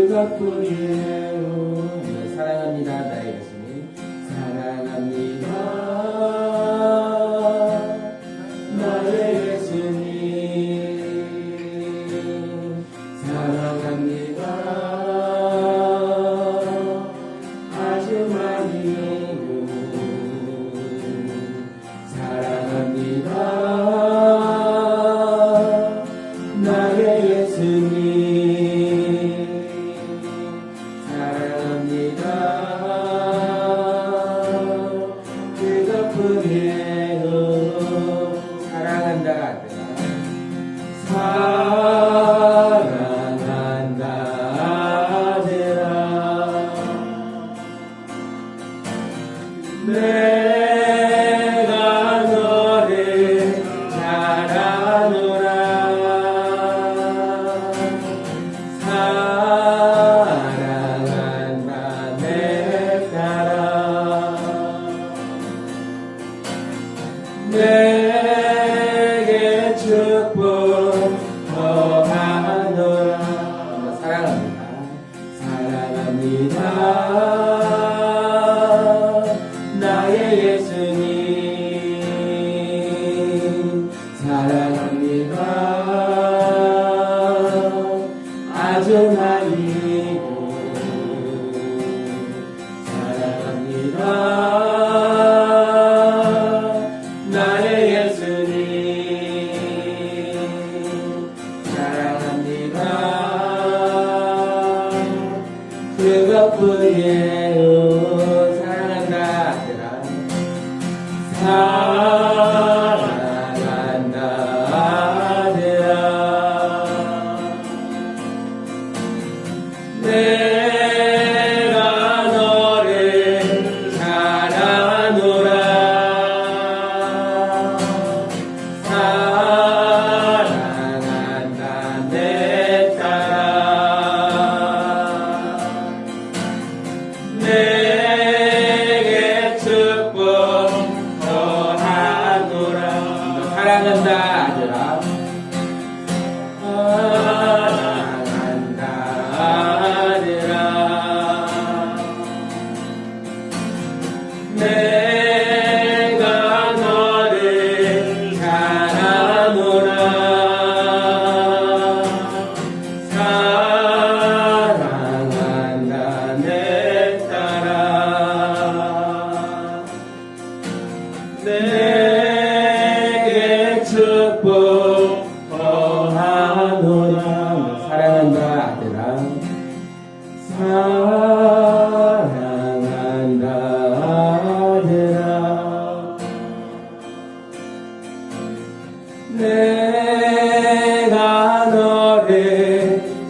그것뿐이에요. 사랑합니다. 나의 예수님. 사랑합니다. 나의 예수님. 사랑합니다. 아주 많이 사랑합니다. 나의 예수님. 사랑합니다. 그것뿐이에요. 사랑한다. 사랑한다 아들아. 내가 너를 잘하노라. 사랑한다 내 딸아. 내게 축복 더하노라. 사랑합니다. 사랑합니다. 나의 예수님. 사랑합니다. 아주 많이 사랑합니다. 나의 예수님. 사랑합니다. 그것뿐이에요. 사랑한다 아들아. 사랑한다 아들아. 내가 너를 잘하노라. 사랑한다 내 딸아. 내게 축복 더하노라. 사랑한다 아들아. 사랑한다 아들아. 내가 너를 잘하노라. 사랑한다 내 딸아. 내게 축복 더하노라. 사랑한다 아들아. 사랑한다 아들아. 내가 너를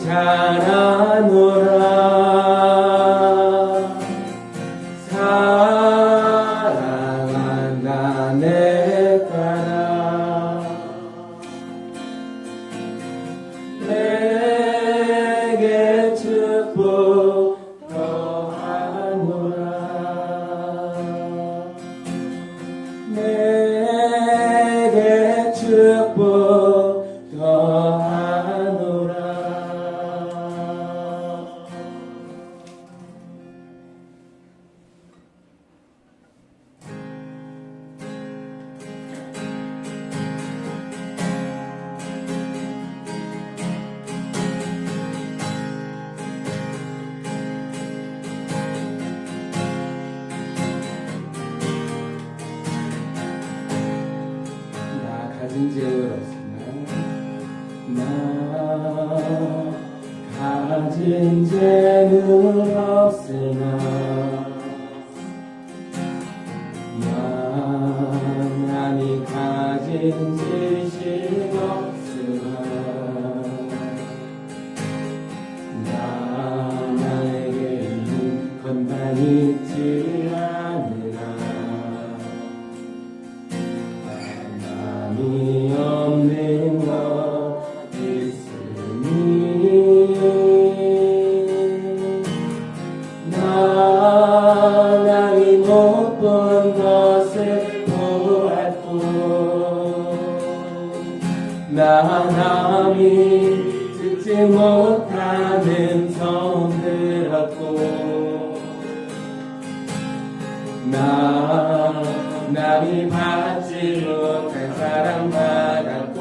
잘하노라. 사랑한다 내 딸아. 내게 축복 더하노라. 내게 축복 더하노라. 나 가진 죄를 없으나 나 가진 죄는 없으나 나만이 가진 지식 없으나 나에게 것만 있지 않으나 하나님이 없는 것 있으니 받았고 남이 받지 못한 사랑받았고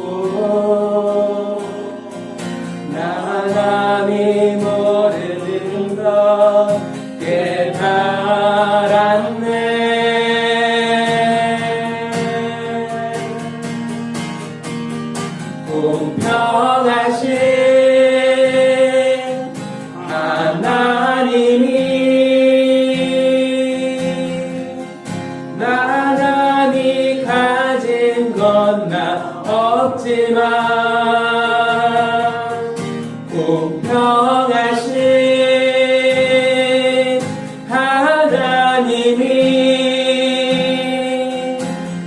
남이 모르는 것 깨달았네. 공평하신 하나님이 나란히 가진 건 나 없지만 공평하신 하나님이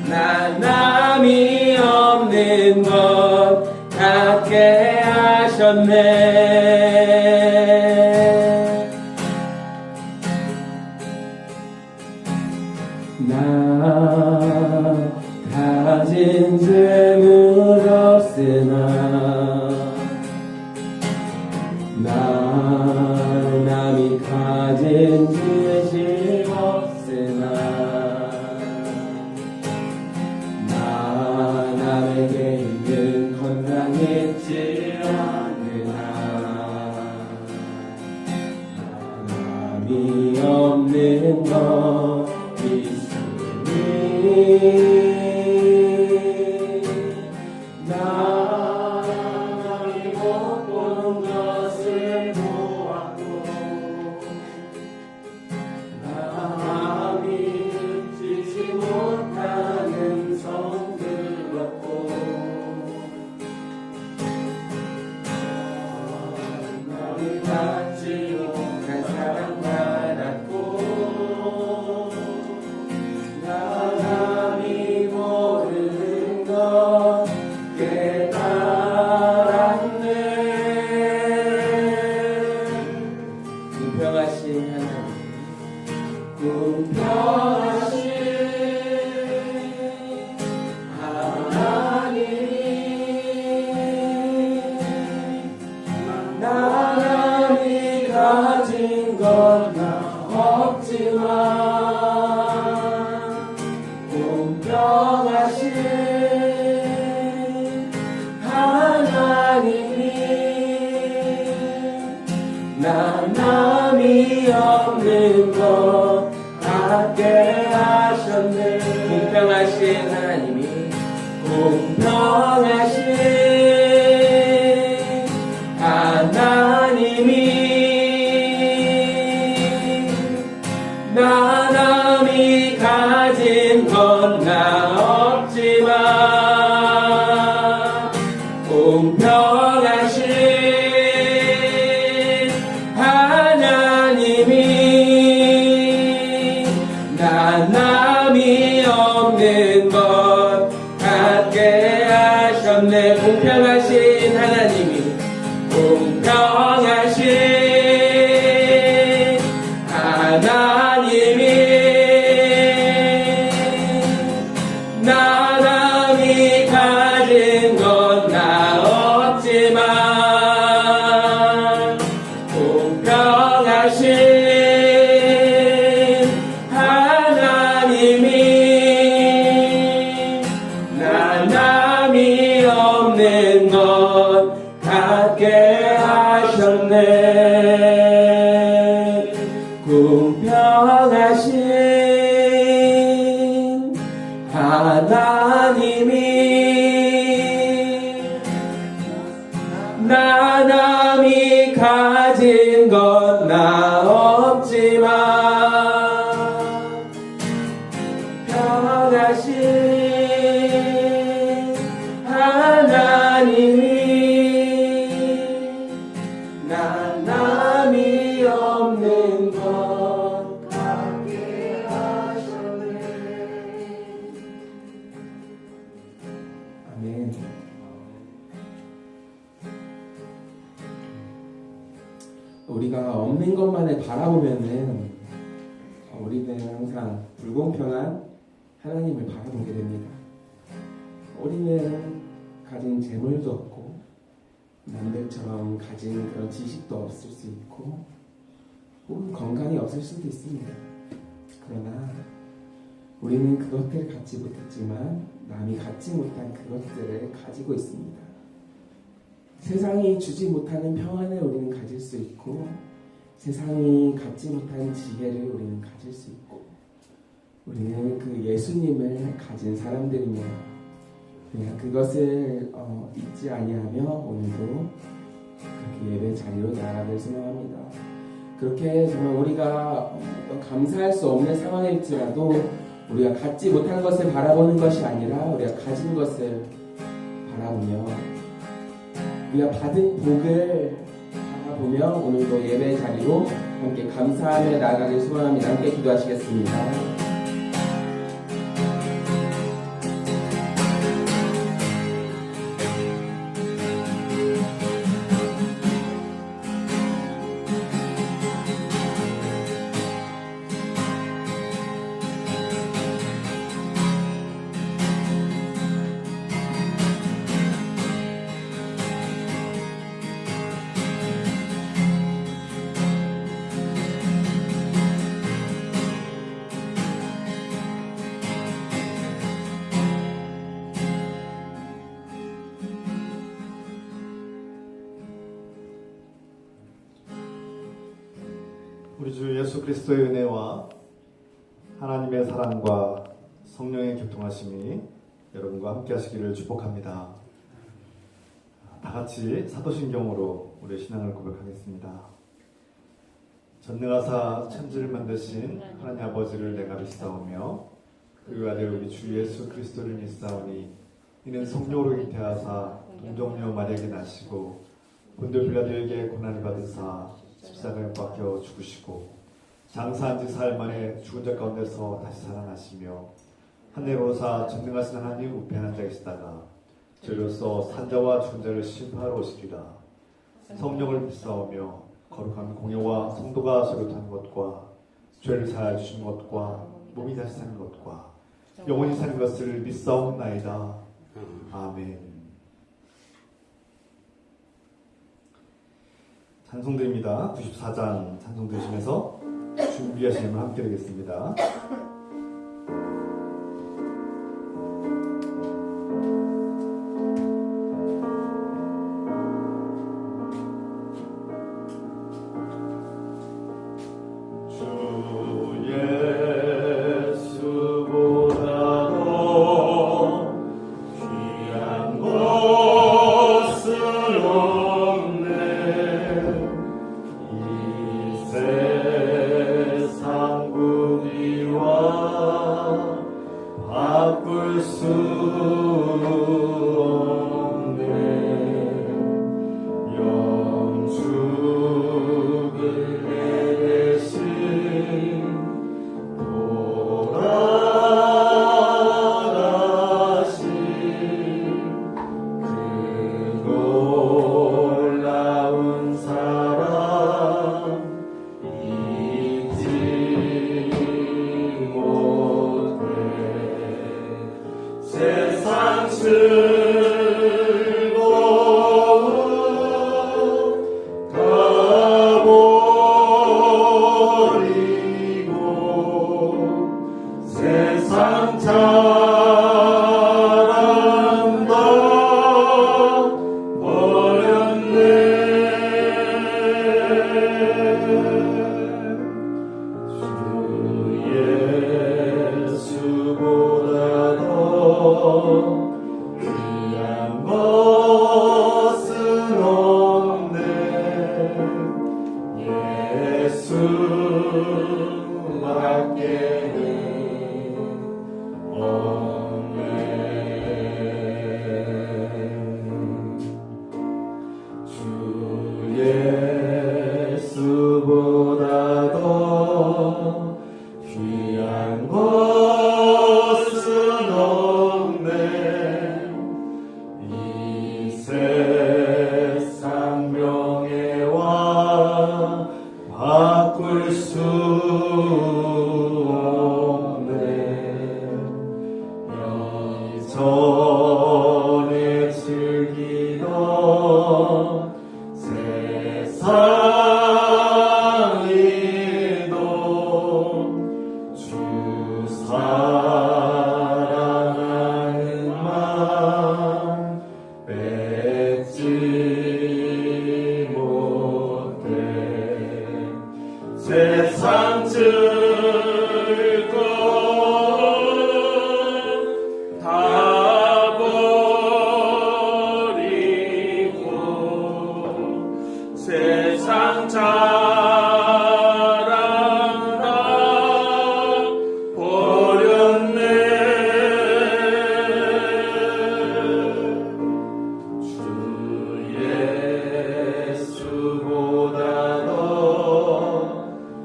나 남이 없는 것 갖게 하셨네. 나 가진 재물 없으나 나 남이 가진 지식 없으나 나 남에게 있는 건강 있지 않으나 남이 없는 것 있으니 남이 못 본 것을 보았고 남이 듣지 못하는 성 들었고 남이 받지 못한 사랑받았고 남이 모르는 것 깨달았네. 공평하신 하나님, 공평하신 하나님 나람이 가진 건 나 없지만 공평하신 하나님이 나 남이 없는 것 갖게 하셨네. 공평하신 하나님이 공평하신 하나님이 나 남이 가진 건 나 없지만 공평하신 하나님이 나 남이 없는 것 갖게 하셨네. 공평하신 하나님이 공평하신 하나님이 나 남이 가진 건 나 없지만 공평하신 하나님이 나 남이 없는 것 갖게 하셨네. 공평하신 하나님이 나 남이 가진 건 나 없지만 평하신 하나님이 나 남이 없는 것 갖게 하셨네. 아멘. 우리가 없는 것만을 바라보면은 우리는 항상 불공평한 하나님을 바라보게 됩니다. 우리는 가진 재물도 없고 남들처럼 가진 그런 지식도 없을 수 있고 혹은 건강이 없을 수도 있습니다. 그러나 우리는 그것들을 갖지 못했지만 남이 갖지 못한 그것들을 가지고 있습니다. 세상이 주지 못하는 평안을 우리는 가질 수 있고, 세상이 갖지 못한 지혜를 우리는 가질 수 있고, 우리는 그 예수님을 가진 사람들입니다. 그냥 그것을 잊지 아니하며 오늘도 그렇게 예배 자리로 나아가길 소망합니다. 그렇게 정말 우리가 감사할 수 없는 상황일지라도 우리가 갖지 못한 것을 바라보는 것이 아니라 우리가 가진 것을 바라보며 우리가 받은 복을 바라보며 오늘도 예배 자리로 함께 감사하며 나아가길 소망합니다. 함께 기도하시겠습니다. 우리 주 예수 그리스도의 은혜와 하나님의 사랑과 성령의 교통하심이 여러분과 함께 하시기를 축복합니다. 다 같이 사도신경으로 우리의 신앙을 고백하겠습니다. 전능하사 천지를 만드신 하나님 아버지를 내가 믿사오며 그의 아들 우리 주 예수 그리스도를 믿사오니 이는 성령으로 잉태하사 동정녀 마리아에게 나시고 본디오 빌라도에게 고난을 받으사 십자가에 못 박혀 죽으시고 장사한 지 사흘 만에 죽은 자 가운데서 다시 살아나시며 하늘에 오르사 전능하신 하나님 우편에 앉아 계시다가 저희로서 산자와 죽은 자를 심판하러 오시리라. 성령을 믿사오며 거룩한 공예와 성도가 서로 타는 것과 죄를 사하여 주신 것과 몸이 다시 사는 것과 영원히 사는 것을 믿사옵나이다. 아멘. 찬송드립니다. 94장 찬송 드시면서 준비하시면 함께 되겠습니다. 세상이 세상 즐거움 다 버리고 세상 자랑 다 버렸네. 주 예수보다 더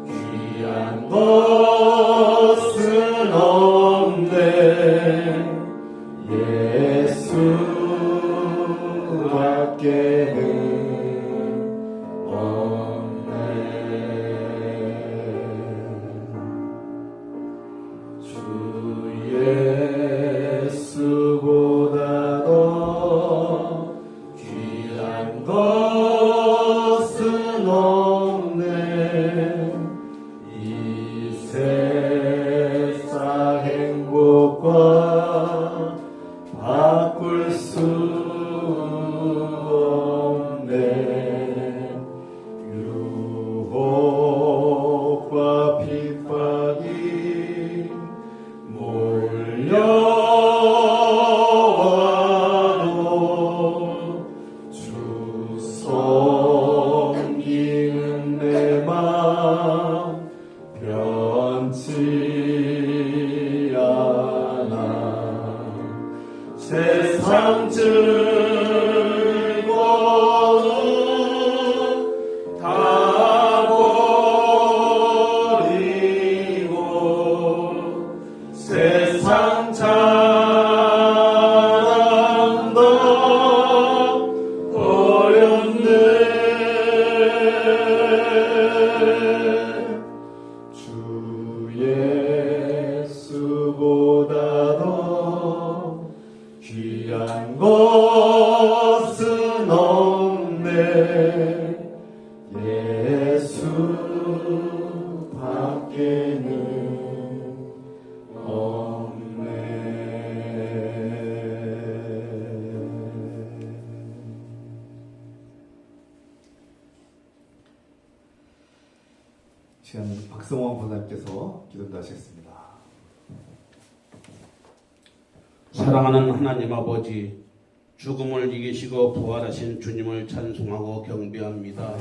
귀한 것은 없네. 예수밖에는 없네. 주 예수보다 더 귀한 것은 없네. 이 세상 행복과 바꿀 수 없네. 유혹과 핍박이 몰려와도 주 섬기는 내 맘 변치 않아. 세상 즐거움 다 버리고 세상 자랑도 버렸네. 주 예수보다 더 귀한 것은 없네. 예수 밖에는 없네. 시간 박성원 권사님께서 기도도 하시겠습니다. 사랑하는 하나님 아버지, 죽음을 이기시고 부활하신 주님을 찬송하고 경배합니다.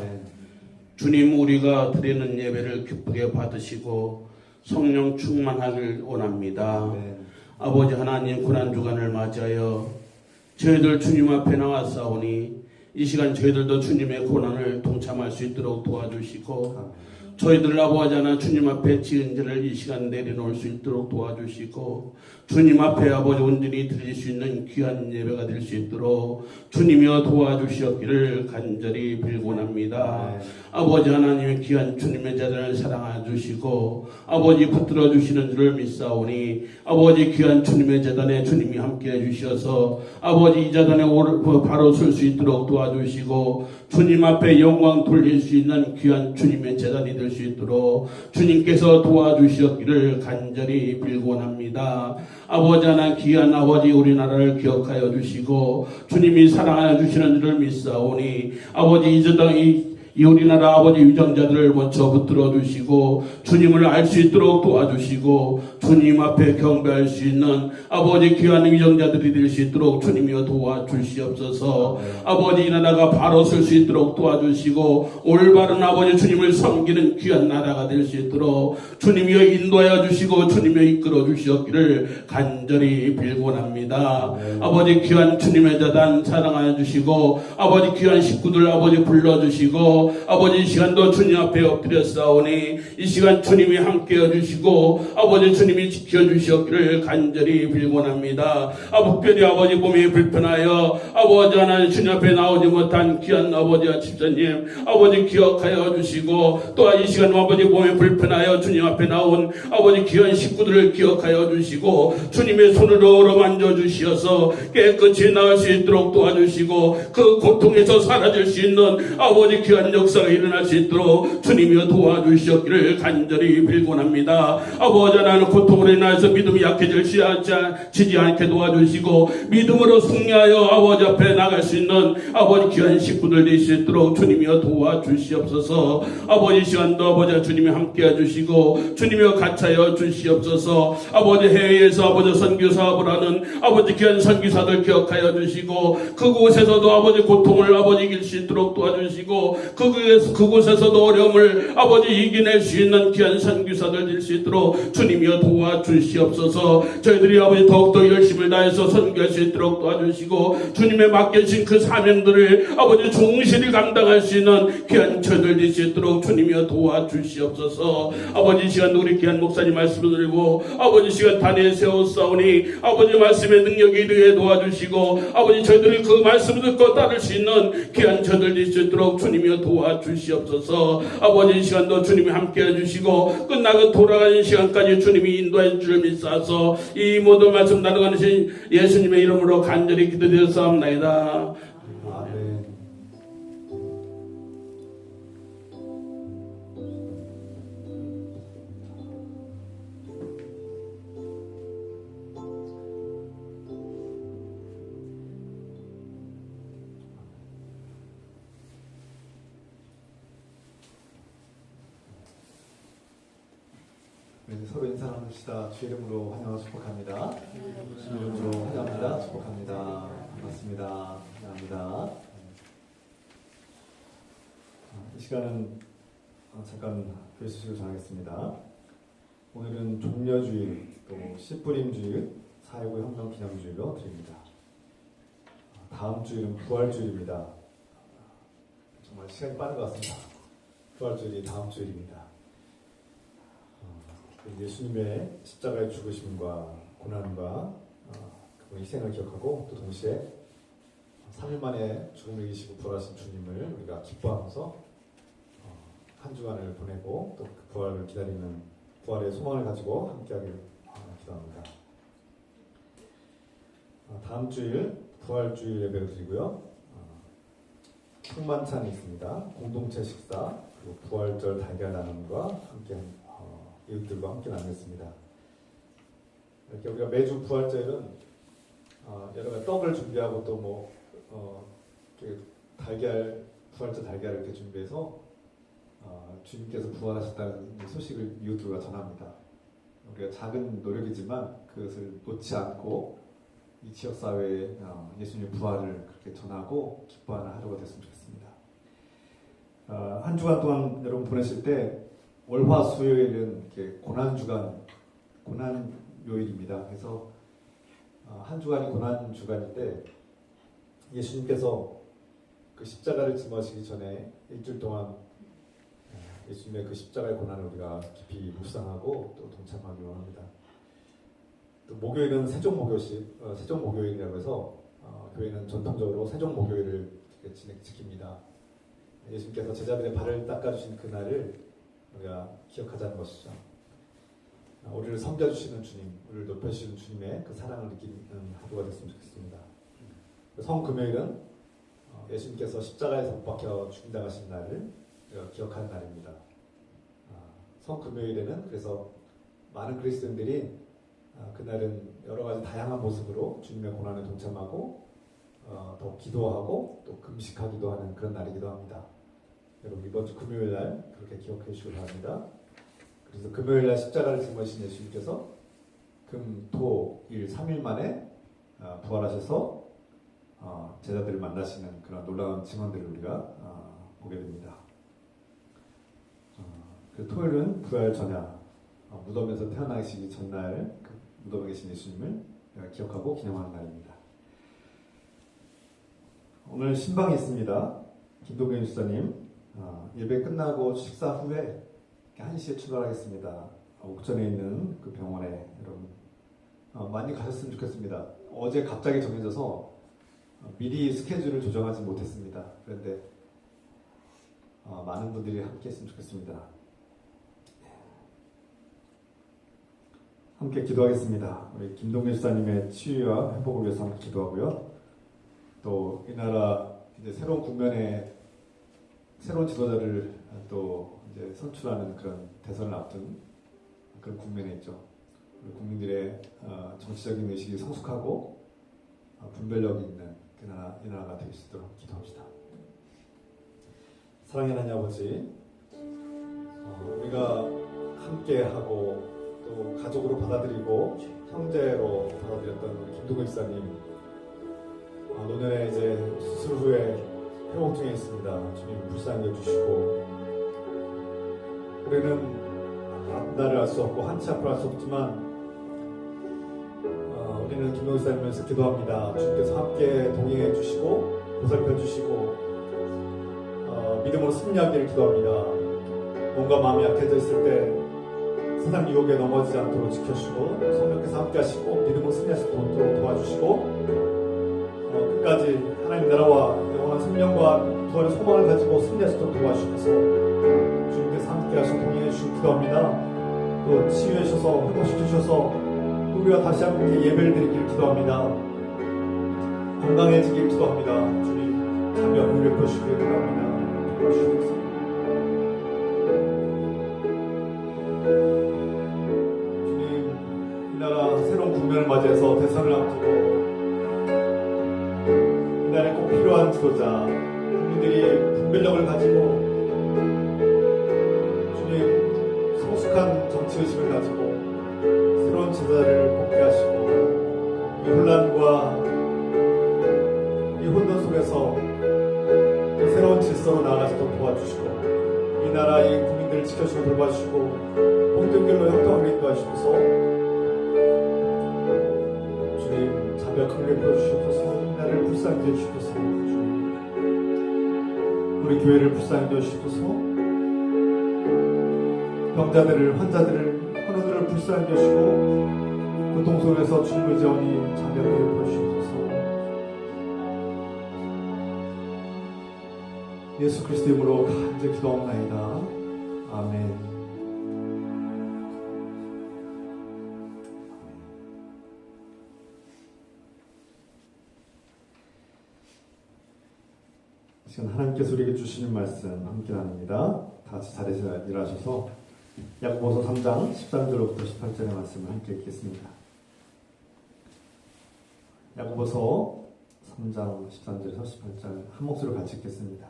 주님, 우리가 드리는 예배를 기쁘게 받으시고 성령 충만하길 원합니다. 아버지 하나님, 고난주간을 맞이하여 저희들 주님 앞에 나왔사오니 이 시간 저희들도 주님의 고난을 동참할 수 있도록 도와주시고 저희들 아버지 하나 주님 앞에 지은 죄를 이 시간 내려놓을 수 있도록 도와주시고 주님 앞에 아버지 온전히 드릴 수 있는 귀한 예배가 될 수 있도록 주님이여 도와주시옵기를 간절히 빌곤합니다. 아버지 하나님의 귀한 주님의 자들을 사랑해 주시고 아버지 붙들어 주시는 줄을 믿사오니 아버지 귀한 주님의 재단에 주님이 함께해 주셔서 아버지 이 재단에 바로 설 수 있도록 도와주시고 주님 앞에 영광 돌릴 수 있는 귀한 주님의 재단이 될 수 있도록 주님께서 도와주시옵기를 간절히 빌곤합니다. 아버지 하나 귀한 아버지 우리나라를 기억하여 주시고 주님이 사랑하여 주시는 줄을 믿사오니 아버지 이 우리나라 아버지 위정자들을 먼저 붙들어 주시고 주님을 알 수 있도록 도와주시고 주님 앞에 경배할 수 있는 아버지 귀한 위정자들이 될 수 있도록 주님이여 도와주시옵소서. 아버지 이 나라가 바로 설 수 있도록 도와주시고 올바른 아버지 주님을 섬기는 귀한 나라가 될 수 있도록 주님이여 인도하여 주시고 주님이여 이끌어 주시옵기를 간절히 빌곤합니다. 아버지 귀한 주님의 자단 사랑하여 주시고 아버지 귀한 식구들 아버지 불러주시고 아버지 이 시간도 주님 앞에 엎드렸사오니 이 시간 주님이 함께해 주시고 아버지 주님이 지켜주시옵기를 간절히 빌곤합니다. 특별히 아버지 몸이 불편하여 아버지 하나님 주님 앞에 나오지 못한 귀한 아버지와 집사님 아버지 기억하여 주시고 또한 이 시간 아버지 몸이 불편하여 주님 앞에 나온 아버지 귀한 식구들을 기억하여 주시고 주님의 손으로 어루만져 주시어서 깨끗이 나을 수 있도록 도와주시고 그 고통에서 사라질 수 있는 아버지 귀한 귀한 역사가 일어날 수 있도록 주님이여 도와주시옵기를 간절히 빌곤합니다. 아버지 하나님 고통으로 인하여서 믿음이 약해지지 않게 도와주시고 믿음으로 승리하여 아버지 앞에 나갈 수 있는 아버지 귀한 식구들 될 수 있도록 주님이여 도와주시옵소서. 아버지 시간도 아버지 주님이 함께 해주시고 주님이여 같이하여 주시옵소서. 아버지 해외에서 아버지 선교 사업을 하는 아버지 귀한 선교사들 기억하여 주시고 그곳에서도 아버지 고통을 아버지 이길 수 있도록 도와주시고 그곳에서도 어려움을 아버지 이겨낼 수 있는 귀한 선교사들 될 수 있도록 주님이여 도와주시옵소서. 저희들이 아버지 더욱더 열심을 다해서 선교할 수 있도록 도와주시고 주님의 맡겨진 그 사명들을 아버지 충실히 감당할 수 있는 귀한 저희들 될 수 있도록 주님이여 도와주시옵소서. 아버지 시간 우리 귀한 목사님 말씀을 들고 아버지 시간 단에 세웠사오니 아버지 말씀의 능력이 이르게 도와주시고 아버지 저희들이 그 말씀을 듣고 따를 수 있는 귀한 저들 될 수 있도록 주님이여 도와주시옵소서. 아버지 시간도 주님이 함께 해주시고 끝나고 돌아가는 시간까지 주님이 인도해 줄 믿사서 이 모든 말씀 나눠가는 예수님의 이름으로 간절히 기도드렸사옵나이다. 아멘. 서로 인사 나눕시다. 주 이름으로 환영하고 축복합니다. 주 이름으로 환영합니다. 축복합니다. 반갑습니다. 감사합니다. 이 시간은 잠깐 교회 소식을 전하겠습니다. 오늘은 종려주일, 또 씨뿌림주일, 4.19 혁명기념주일로 드립니다. 다음 주일은 부활주일입니다. 정말 시간이 빠른 것 같습니다. 부활주일이 다음 주일입니다. 예수님의 십자가의 죽으심과 고난과 그분의 희생을 기억하고 또 동시에 3일 만에 죽음을 이기시고 부활하신 주님을 우리가 기뻐하면서 한 주간을 보내고 또 그 부활을 기다리는 부활의 소망을 가지고 함께하길 기도합니다. 다음 주일 부활주일 예배를 드리고요. 풍만찬이 있습니다. 공동체 식사 그리고 부활절 달걀 나눔과 함께 이웃들과 함께 나누겠습니다. 이렇게 우리가 매주 부활절은 여러 가지 떡을 준비하고 또 달걀 부활절 달걀을 이렇게 준비해서 주님께서 부활하셨다는 소식을 이웃들과 전합니다. 우리가 작은 노력이지만 그것을 놓지 않고 이 지역 사회에 예수님의 부활을 그렇게 전하고 기뻐하는 하루가 됐으면 좋겠습니다. 한 주간 동안 여러분 보내실 때 월화 수요일은 이렇게 고난 요일입니다. 그래서 한 주간이 고난 주간인데 예수님께서 그 십자가를 짊어지기 전에 일주일 동안 예수님의 그 십자가의 고난을 우리가 깊이 묵상하고 또 동참하기 원합니다. 또 목요일은 세종목요일이라고 해서 교회는 전통적으로 세종목요일을 지킵니다. 예수님께서 제자들의 발을 닦아주신 그날을 우리가 기억하자는 것이죠. 우리를 섬겨주시는 주님, 우리를 높여주시는 주님의 그 사랑을 느끼는 하루가 됐으면 좋겠습니다. 성금요일은 예수님께서 십자가에서 못 박혀 죽임당하신 날을 우리가 기억하는 날입니다. 성금요일에는 그래서 많은 그리스도인들이 그날은 여러 가지 다양한 모습으로 주님의 고난에 동참하고 더 기도하고 또 금식하기도 하는 그런 날이기도 합니다. 여러분 이번 주 금요일 날 그렇게 기억해 주시기 바랍니다. 그래서 금요일 날 십자가를 짊어지신 예수님께서 금, 토, 일 3일 만에 부활하셔서 제자들을 만나시는 그런 놀라운 증언들을 우리가 보게 됩니다. 그 토요일은 부활 전야, 무덤에서 태어나시기 전날 그 무덤에 계신 예수님을 기억하고 기념하는 날입니다. 오늘 신방이 있습니다. 김동현 집사님 예배 끝나고 식사 후에 1시에 출발하겠습니다. 옥천에 있는 그 병원에 여러분 많이 가셨으면 좋겠습니다. 어제 갑자기 정해져서 미리 스케줄을 조정하지 못했습니다. 그런데 많은 분들이 함께 했으면 좋겠습니다. 함께 기도하겠습니다. 우리 김동현 집사님의 치유와 회복을 위해서 함께 기도하고요. 또 이 나라 이제 새로운 국면에 새로운 지도자를 또 이제 선출하는 그런 대선을 앞둔 그런 국면에 있죠. 우리 국민들의 정치적인 의식이 성숙하고 분별력이 있는 이 나라가 될 수 있도록 기도합시다. 사랑의 하나님 아버지, 우리가 함께하고 또 가족으로 받아들이고 형제로 받아들였던 우리 김동근 집사님, 노년에 이제 수술 후에 회복 중에 있습니다. 주님 불쌍히 여주시고, 우리는 앞날을 알 수 없고 한치 앞을 알 수 없지만 우리는 김동근 집사님에서 기도합니다. 주님께서 함께 동행해 주시고 보살펴 주시고 믿음으로 승리하기를 기도합니다. 몸과 마음이 약해져 있을 때 세상 유혹에 넘어지지 않도록 지켜주시고 성령께서 함께 하시고 믿음으로 승리할 수 있도록 도와주시고 끝까지 하나님 나라와 영원한 생명과 부활의 소망을 가지고 승리할 수 있도록 도와주셔서 주님께서 함께 하시고 동행해 주시고 기도합니다. 또 치유해 주셔서 회복시켜 주셔서 우리가 다시 함께 예배를 드리기를 기도합니다. 건강해지기를 기도합니다. 주님 자비와 긍휼을 베푸시기를 기도합니다. 주님, 이 나라 새로운 국면을 맞이해서 대선을 앞두고 이 나라에 꼭 필요한 지도자, 국민들이 분별력을 가지고 주님 성숙한 정치의식을 가지고 새로운 지도자를 뽑게 하시고 이 혼란과 이 혼돈 속에서 새로운 질서로 나아갈 수 있도록 도와주시고 이 나라 이 국민들을 지켜주고 돌봐주시고 복된결로 형통하게 인도하시면서 주님 자비와 긍휼을 베어주시옵소서. 이 나라를 불쌍히 여주시옵소서. 우리 교회를 불쌍히 여주시옵소서. 병자들을 환자들을 환우들을 불쌍히 여주시고 고통 속에서 주님을 의지하오니 자비와 긍휼을 베어주시옵소서. 예수 그리스도의 이름으로 간절히 기도하옵나이다. 아멘. 지금 하나님께서 우리에게 주시는 말씀 함께 나눕니다. 다 같이 자리에서 일어나셔서 야고보서 3장 13절로부터 18절의 말씀을 함께 읽겠습니다. 야고보서 3장 13절에서 18절 한 목소리로 같이 읽겠습니다.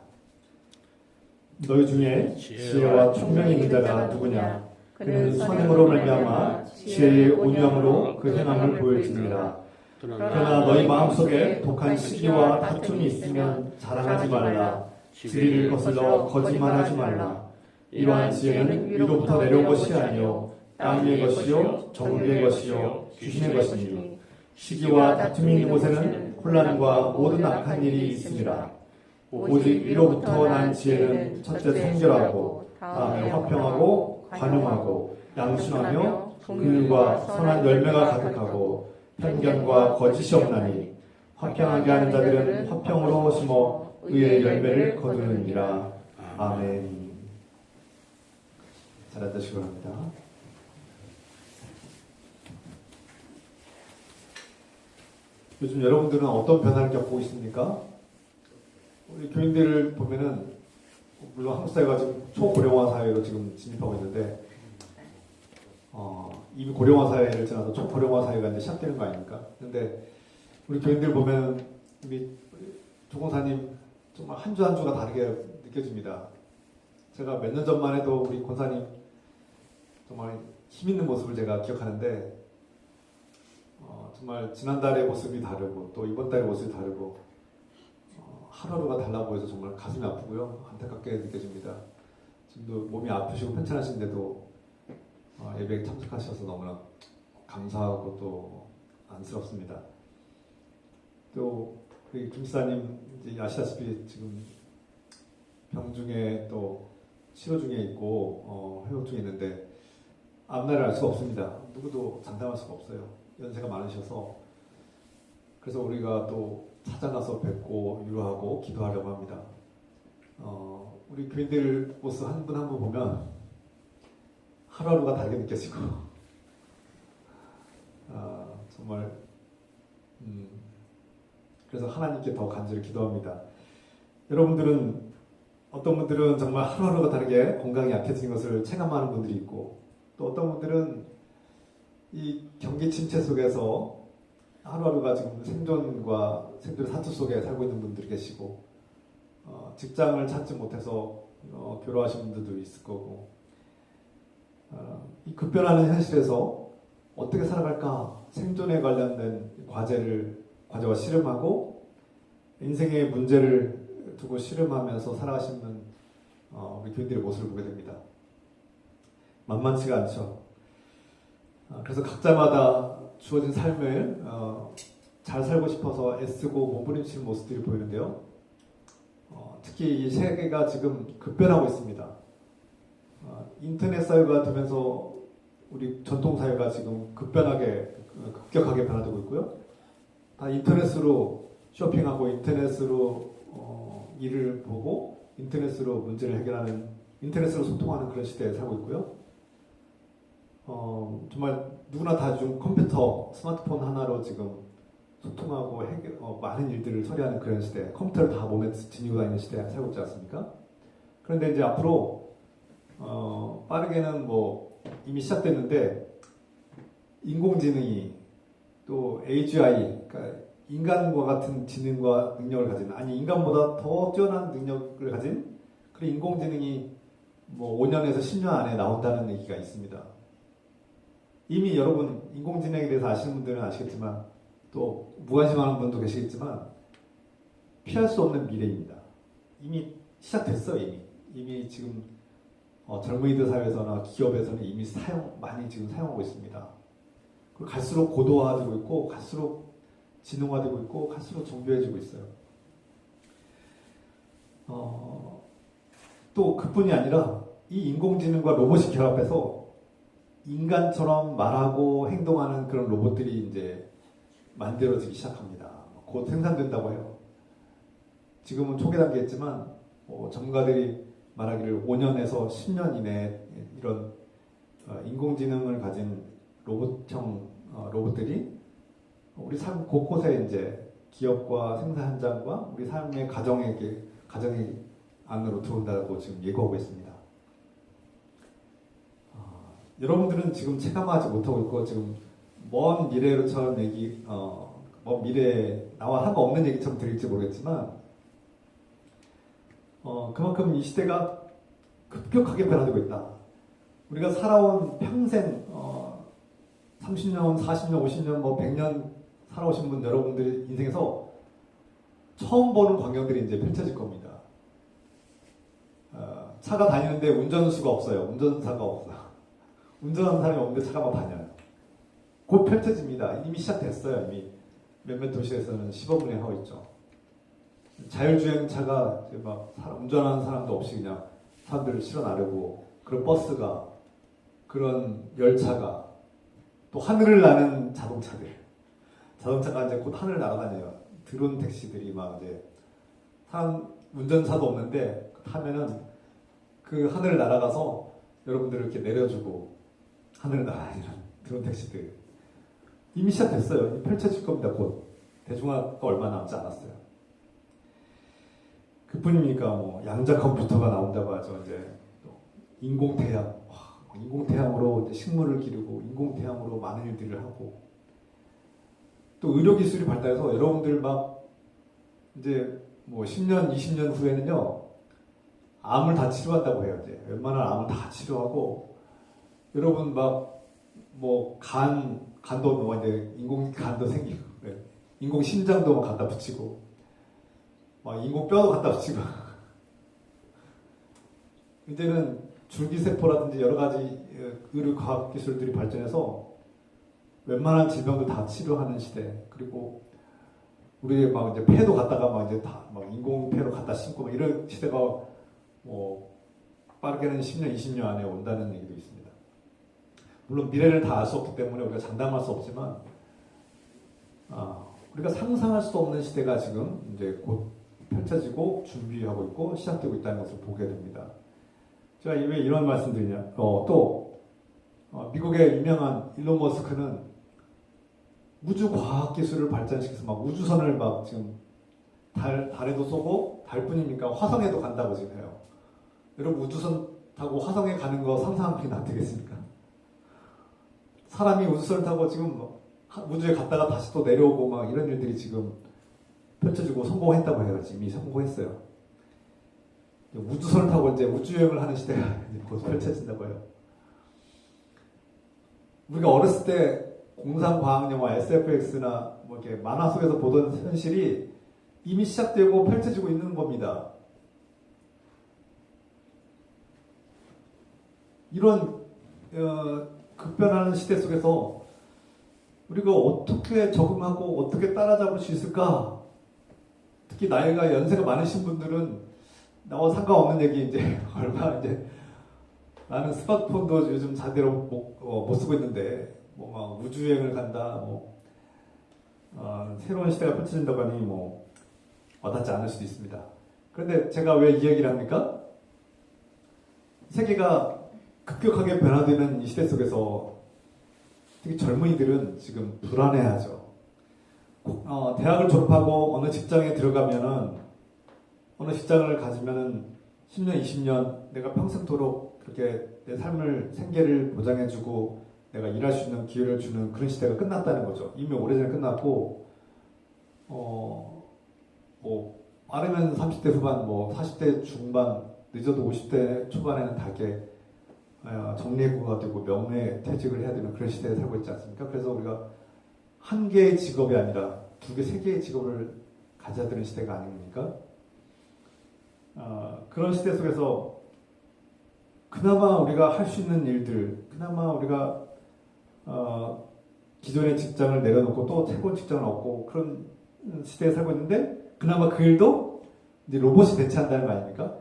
너희 중에 지혜와 총명이 있는 자가 누구냐? 그는 선행으로 말미암아 지혜의 온유함으로 그 행함을 보일지니라. 그러나 너희 마음속에 독한 시기와 다툼이 있으면 자랑하지 말라. 진리를 거슬러 거짓말하지 말라. 이러한 지혜는 위로부터 내려온 것이 아니요 땅 위의 것이요 정 위의 것이요 귀신의 것이니 시기와 다툼이 있는 곳에는 혼란과 모든 악한 일이 있으리라. 오직 위로부터 난 지혜는 첫째 성결하고 다음에 화평하고 관용하고 양순하며 긍휼과 선한 열매가 가득하고 편견과 거짓이 없나니 화평하게 하는 자들은 화평으로 심어 의의 열매를 거두느니라. 아멘. 잘 앉으시기 바랍니다. 요즘 여러분들은 어떤 변화를 겪고 있습니까? 우리 교인들을 보면은 물론 한국 사회가 지금 초고령화 사회로 지금 진입하고 있는데 이미 고령화 사회를 지나서 초고령화 사회가 이제 시작되는 거 아닙니까? 근데 우리 교인들 보면 우리 조공사님 정말 한 주 한 주가 다르게 느껴집니다. 제가 몇 년 전만 해도 우리 권사님 정말 힘 있는 모습을 제가 기억하는데 정말 지난달의 모습이 다르고 또 이번 달의 모습이 다르고 하루하루가 달라 보여서 정말 가슴이 아프고요. 안타깝게 느껴집니다. 지금도 몸이 아프시고 편찮으신데도 예배에 참석하셔서 너무나 감사하고 또 안쓰럽습니다. 또 우리 김사님 이제 아시다시피 지금 병 중에 또 치료 중에 있고 회복 중에 있는데 앞날을 알 수가 없습니다. 누구도 장담할 수가 없어요. 연세가 많으셔서. 그래서 우리가 또 찾아가서 뵙고 위로하고 기도하려고 합니다. 우리 교인들 모습 한 분 한 분 보면 하루하루가 다르게 느껴지고 정말 그래서 하나님께 더 간절히 기도합니다. 여러분들은 어떤 분들은 정말 하루하루가 다르게 건강이 약해진 것을 체감하는 분들이 있고, 또 어떤 분들은 이 경기 침체 속에서 하루하루가 지금 생존의 사투 속에 살고 있는 분들이 계시고, 직장을 찾지 못해서 괴로워하시는 분들도 있을 거고, 이 급변하는 현실에서 어떻게 살아갈까 생존에 관련된 과제와 씨름하고 인생의 문제를 두고 씨름하면서 살아가시는 우리 교인들의 모습을 보게 됩니다. 만만치가 않죠. 그래서 각자마다 주어진 삶을 잘 살고 싶어서 애쓰고 몸부림치는 모습들이 보이는데요. 특히 이 세계가 지금 급변하고 있습니다. 인터넷 사회가 되면서 우리 전통 사회가 지금 급격하게 변화되고 있고요. 다 인터넷으로 쇼핑하고 인터넷으로 일을 보고 인터넷으로 문제를 해결하는, 인터넷으로 소통하는 그런 시대에 살고 있고요. 정말 누구나 다 좀 컴퓨터, 스마트폰 하나로 지금 소통하고 많은 일들을 처리하는 그런 시대, 컴퓨터를 다 몸에 지니고 다니는 시대에 살고 있지 않습니까? 그런데 이제 앞으로 빠르게는 이미 시작됐는데 인공지능이 또 AGI, 그러니까 인간과 같은 지능과 능력을 가진, 아니 인간보다 더 뛰어난 능력을 가진 그런 인공지능이 5년에서 10년 안에 나온다는 얘기가 있습니다. 이미 여러분 인공지능에 대해서 아시는 분들은 아시겠지만 또 무관심하는 분도 계시겠지만 피할 수 없는 미래입니다. 이미 시작됐어요. 이미 지금 젊은이들 사회에서나 기업에서는 이미 많이 지금 사용하고 있습니다. 그리고 갈수록 고도화되고 있고 갈수록 지능화되고 있고 갈수록 정교해지고 있어요. 또 그뿐이 아니라 이 인공지능과 로봇이 결합해서 인간처럼 말하고 행동하는 그런 로봇들이 이제 만들어지기 시작합니다. 곧 생산된다고 해요. 지금은 초기 단계였지만 전문가들이 말하기를 5년에서 10년 이내에 이런 인공지능을 가진 로봇들이 우리 삶 곳곳에 이제 기업과 생산 현장과 우리 삶의 가정의 안으로 들어온다고 지금 예고하고 있습니다. 여러분들은 지금 체감하지 못하고 있고 지금 먼 미래로처럼 먼 미래에 나와 상관없는 얘기처럼 들릴지 모르겠지만 그만큼 이 시대가 급격하게 변화되고 있다. 우리가 살아온 평생 30년, 40년, 50년, 100년 살아오신 분 여러분들 인생에서 처음 보는 광경들이 이제 펼쳐질 겁니다. 차가 다니는데 운전수가 없어요. 운전사가 없어. 운전하는 사람이 없는데 차가 막 다녀요. 곧 펼쳐집니다. 이미 시작됐어요. 이미 몇몇 도시에서는 시범운행 하고 있죠. 자율주행차가 이제 운전하는 사람도 없이 그냥 사람들을 실어 나르고 그런 버스가, 그런 열차가, 또 하늘을 나는 자동차가 이제 곧 하늘을 날아다녀요. 드론 택시들이 이제 운전사도 없는데 타면은 그 하늘을 날아가서 여러분들을 이렇게 내려주고 하늘을 날아다니는 드론 택시들 이미 시작됐어요. 펼쳐질 겁니다. 곧 대중화가 얼마 남지 않았어요. 그뿐입니까? 양자 컴퓨터가 나온다고 하죠. 이제 인공태양으로 이제 식물을 기르고 인공태양으로 많은 일들을 하고, 또 의료 기술이 발달해서 여러분들 이제 10년, 20년 후에는요 암을 다 치료한다고 해요. 이제 웬만한 암을 다 치료하고 여러분 간도 이제 인공 간도 생기고 인공 심장도 갖다 붙이고 인공 뼈도 갖다 붙이고 이제는 줄기세포라든지 여러 가지 의료 과학 기술들이 발전해서 웬만한 질병도 다 치료하는 시대. 그리고 우리 이제 폐도 갖다가 이제 다 인공 폐로 갖다 심고 이런 시대가 빠르게는 10년, 20년 안에 온다는 얘기도 있습니다. 물론 미래를 다 알 수 없기 때문에 우리가 장담할 수 없지만 우리가 상상할 수 없는 시대가 지금 이제 곧 펼쳐지고 준비하고 있고 시작되고 있다는 것을 보게 됩니다. 제가 왜 이런 말씀드리냐? 또 미국의 유명한 일론 머스크는 우주 과학 기술을 발전시켜서 우주선을 지금 달에도 쏘고 달뿐이니까 화성에도 간다고 지금 해요. 여러분 우주선 타고 화성에 가는 거 상상하기는 안 되겠습니까? 사람이 우주선을 타고 지금 우주에 갔다가 다시 또 내려오고 막 이런 일들이 지금 펼쳐지고 성공했다고 해요. 지금 이미 성공했어요. 우주선을 타고 이제 우주여행을 하는 시대가 곧 펼쳐진다고 해요. 우리가 어렸을 때 공상과학영화 SFX나 뭐 이렇게 만화 속에서 보던 현실이 이미 시작되고 펼쳐지고 있는 겁니다. 이런 급변하는 시대 속에서 우리가 어떻게 적응하고 어떻게 따라잡을 수 있을까? 특히 나이가 연세가 많으신 분들은 나와 상관없는 얘기 이제 얼마 이제 나는 스마트폰도 요즘 자대로 못 쓰고 있는데 뭐 막 우주여행을 간다 뭐 새로운 시대가 펼쳐진다고 하니 뭐 와닿지 않을 수도 있습니다. 그런데 제가 왜 이 얘기를 합니까? 세계가 급격하게 변화되는 이 시대 속에서 특히 젊은이들은 지금 불안해하죠. 대학을 졸업하고 어느 직장에 들어가면은 어느 직장을 가지면은 10년, 20년 내가 평생도록 그렇게 내 삶을 생계를 보장해주고 내가 일할 수 있는 기회를 주는 그런 시대가 끝났다는 거죠. 이미 오래전에 끝났고 뭐 빠르면 30대 후반, 뭐 40대 중반, 늦어도 50대 초반에는 다게 정리해고가 되고 명예퇴직을 해야 되는 그런 시대에 살고 있지 않습니까? 그래서 우리가 한 개의 직업이 아니라 두 개, 세 개의 직업을 가져야 되는 시대가 아닙니까? 그런 시대 속에서 그나마 우리가 할 수 있는 일들, 그나마 우리가 기존의 직장을 내려놓고 또 새로운 직장을 얻고 그런 시대에 살고 있는데 그나마 그 일도 이제 로봇이 대체한다는 거 아닙니까?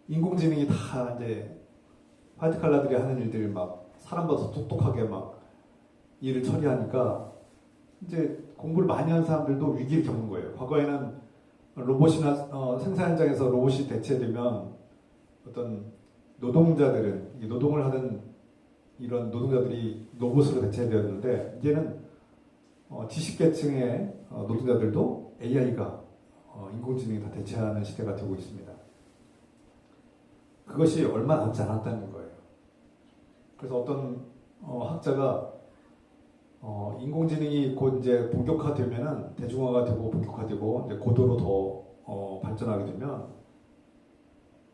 인공지능이 다 이제 화이트 칼라들이 하는 일들 막 사람보다 더 똑똑하게 막 일을 처리하니까 이제 공부를 많이 한 사람들도 위기를 겪는 거예요. 과거에는 로봇이나 생산 현장에서 로봇이 대체되면 어떤 노동자들은 노동을 하는 이런 노동자들이 로봇으로 대체되었는데 이제는 지식계층의 노동자들도 AI가 인공지능이 다 대체하는 시대가 되고 있습니다. 그것이 얼마 남지 않았다는 거예요. 그래서 어떤 학자가 인공지능이 곧 이제 본격화되면은 대중화가 되고 본격화되고 이제 고도로 더 발전하게 되면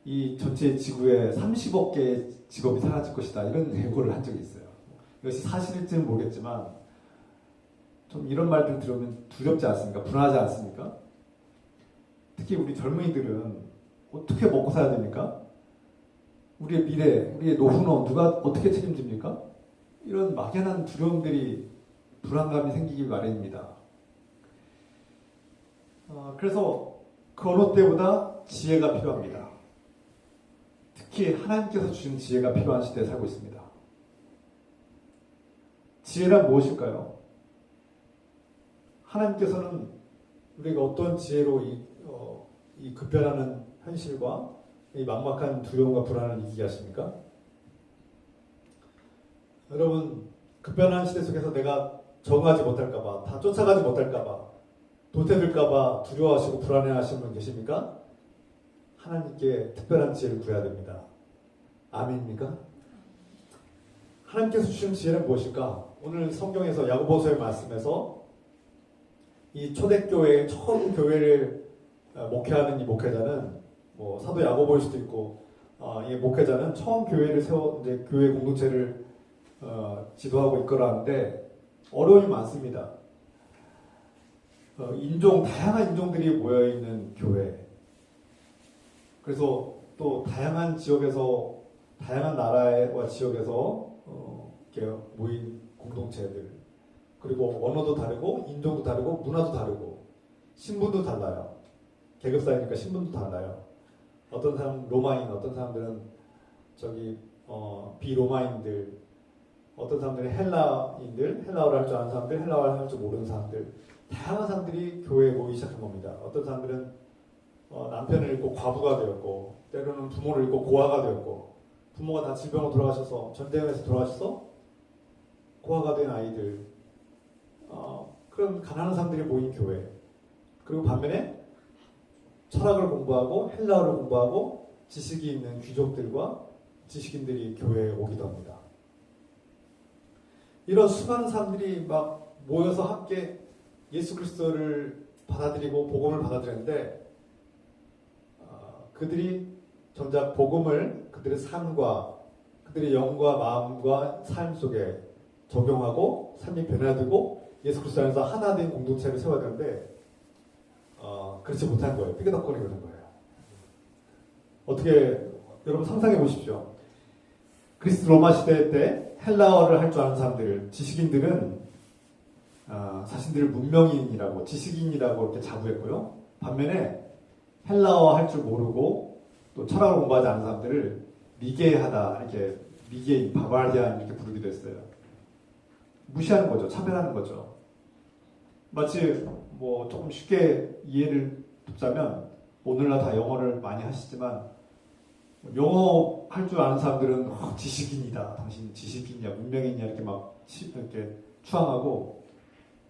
이 전체 지구에 30억 개의 직업이 사라질 것이다 이런 예고를 한 적이 있어요. 이것이 사실일지는 모르겠지만 좀 이런 말들 들으면 두렵지 않습니까? 불안하지 않습니까? 특히 우리 젊은이들은 어떻게 먹고 살아야 됩니까? 우리의 미래, 우리의 노후는 누가 어떻게 책임집니까? 이런 막연한 두려움들이 불안감이 생기기 마련입니다. 그래서 그 어느 때보다 지혜가 필요합니다. 특히 하나님께서 주신 지혜가 필요한 시대에 살고 있습니다. 지혜란 무엇일까요? 하나님께서는 우리가 어떤 지혜로 이 급변하는 현실과 이 막막한 두려움과 불안을 이기게 하십니까? 여러분, 급변하는 시대 속에서 내가 적응하지 못할까봐, 다 쫓아가지 못할까봐, 도태될까봐 두려워하시고 불안해하시는 분 계십니까? 하나님께 특별한 지혜를 구해야 됩니다. 아멘입니까? 하나님께서 주신 지혜는 무엇일까? 오늘 성경에서 야고보서의 말씀에서 이 초대교회의 처음 교회를 목회하는 이 목회자는 뭐 사도 야고보일 수도 있고 이 목회자는 처음 교회를 세워 이제 교회 공동체를 지도하고 이끌어가는데 어려움이 많습니다. 다양한 인종들이 모여 있는 교회. 그래서 또 다양한 지역에서 다양한 나라와 지역에서 이렇게 모인 공동체들. 그리고 언어도 다르고 인종도 다르고 문화도 다르고 신분도 달라요. 계급 사이니까 신분도 달라요. 어떤 사람은 로마인, 어떤 사람들은 비로마인들, 어떤 사람들은 헬라인들, 헬라어를 할 줄 아는 사람들, 헬라어를 할 줄 모르는 사람들, 다양한 사람들이 교회에 모이기 시작한 겁니다. 어떤 사람들은 남편을 잃고 과부가 되었고, 때로는 부모를 잃고 고아가 되었고, 부모가 다 질병으로 돌아가셔서 전쟁에서 돌아가셔서 고아가 된 아이들, 그런 가난한 사람들이 모인 교회. 그리고 반면에 철학을 공부하고 헬라어를 공부하고 지식이 있는 귀족들과 지식인들이 교회에 오기도 합니다. 이런 수많은 사람들이 막 모여서 함께 예수 그리스도를 받아들이고 복음을 받아들였는데 그들이 정작 복음을 그들의 삶과 그들의 영과 마음과 삶 속에 적용하고 삶이 변화되고 예수 그리스도 안에서 하나 된 공동체를 세워야 되는데 그렇지 못한 거예요. 삐그덕거리고 있는 거예요. 어떻게 여러분 상상해 보십시오. 그리스 로마 시대 때 헬라어를 할 줄 아는 사람들, 지식인들은 자신들을 문명인이라고 지식인이라고 이렇게 자부했고요. 반면에 헬라어 할 줄 모르고 또 철학을 공부하지 않은 사람들을 미개하다 이렇게 미개인, 바바리안 이렇게 부르기도 했어요. 무시하는 거죠. 차별하는 거죠. 마치 뭐 조금 쉽게 이해를 돕자면 오늘날 다 영어를 많이 하시지만 영어 할 줄 아는 사람들은 지식인이다. 당신 지식인이야, 문명인이야 이렇게 막 이렇게 추앙하고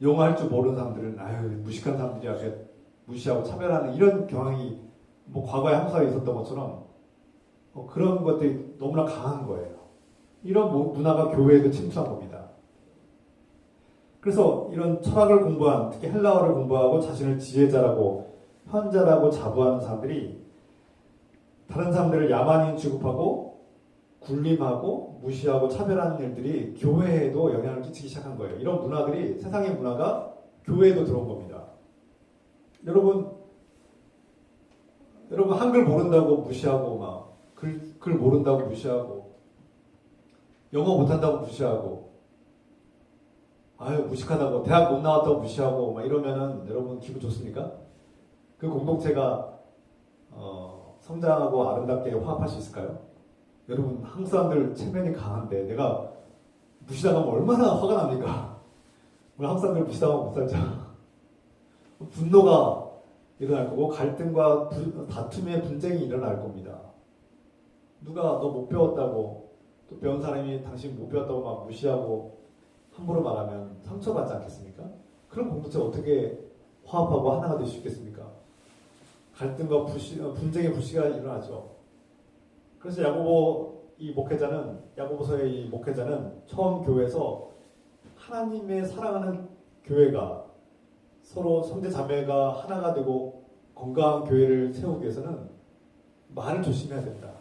영어 할 줄 모르는 사람들은 아유 무식한 사람들이야 이렇게 무시하고 차별하는 이런 경향이 뭐 과거에 항상 있었던 것처럼 그런 것들이 너무나 강한 거예요. 이런 문화가 교회에도 침투한 겁니다. 그래서 이런 철학을 공부한 특히 헬라어를 공부하고 자신을 지혜자라고 현자라고 자부하는 사람들이 다른 사람들을 야만인 취급하고 굴림하고 무시하고 차별하는 일들이 교회에도 영향을 끼치기 시작한 거예요. 이런 문화들이 세상의 문화가 교회에도 들어온 겁니다. 여러분 한글 모른다고 무시하고 막 글 모른다고 무시하고 영어 못한다고 무시하고 아유 무식하다고 대학 못 나왔다고 무시하고 막 이러면은 여러분 기분 좋습니까? 그 공동체가 성장하고 아름답게 화합할 수 있을까요? 여러분 한국 사람들 체면이 강한데 내가 무시당하면 얼마나 화가 납니까? 우리 한국 사람들 무시당하면 못 살죠. 분노가 일어날 거고 갈등과 다툼의 분쟁이 일어날 겁니다. 누가 너 못 배웠다고 또 배운 사람이 당신 못 배웠다고 막 무시하고 함부로 말하면 상처받지 않겠습니까? 그런 공동체가 어떻게 화합하고 하나가 될 수 있겠습니까? 갈등과 분쟁의 불씨가 일어나죠. 그래서 야고보서의 이 목회자는 처음 교회에서 하나님의 사랑하는 교회가 서로 형제 자매가 하나가 되고 건강한 교회를 세우기 위해서는 말을 조심해야 된다.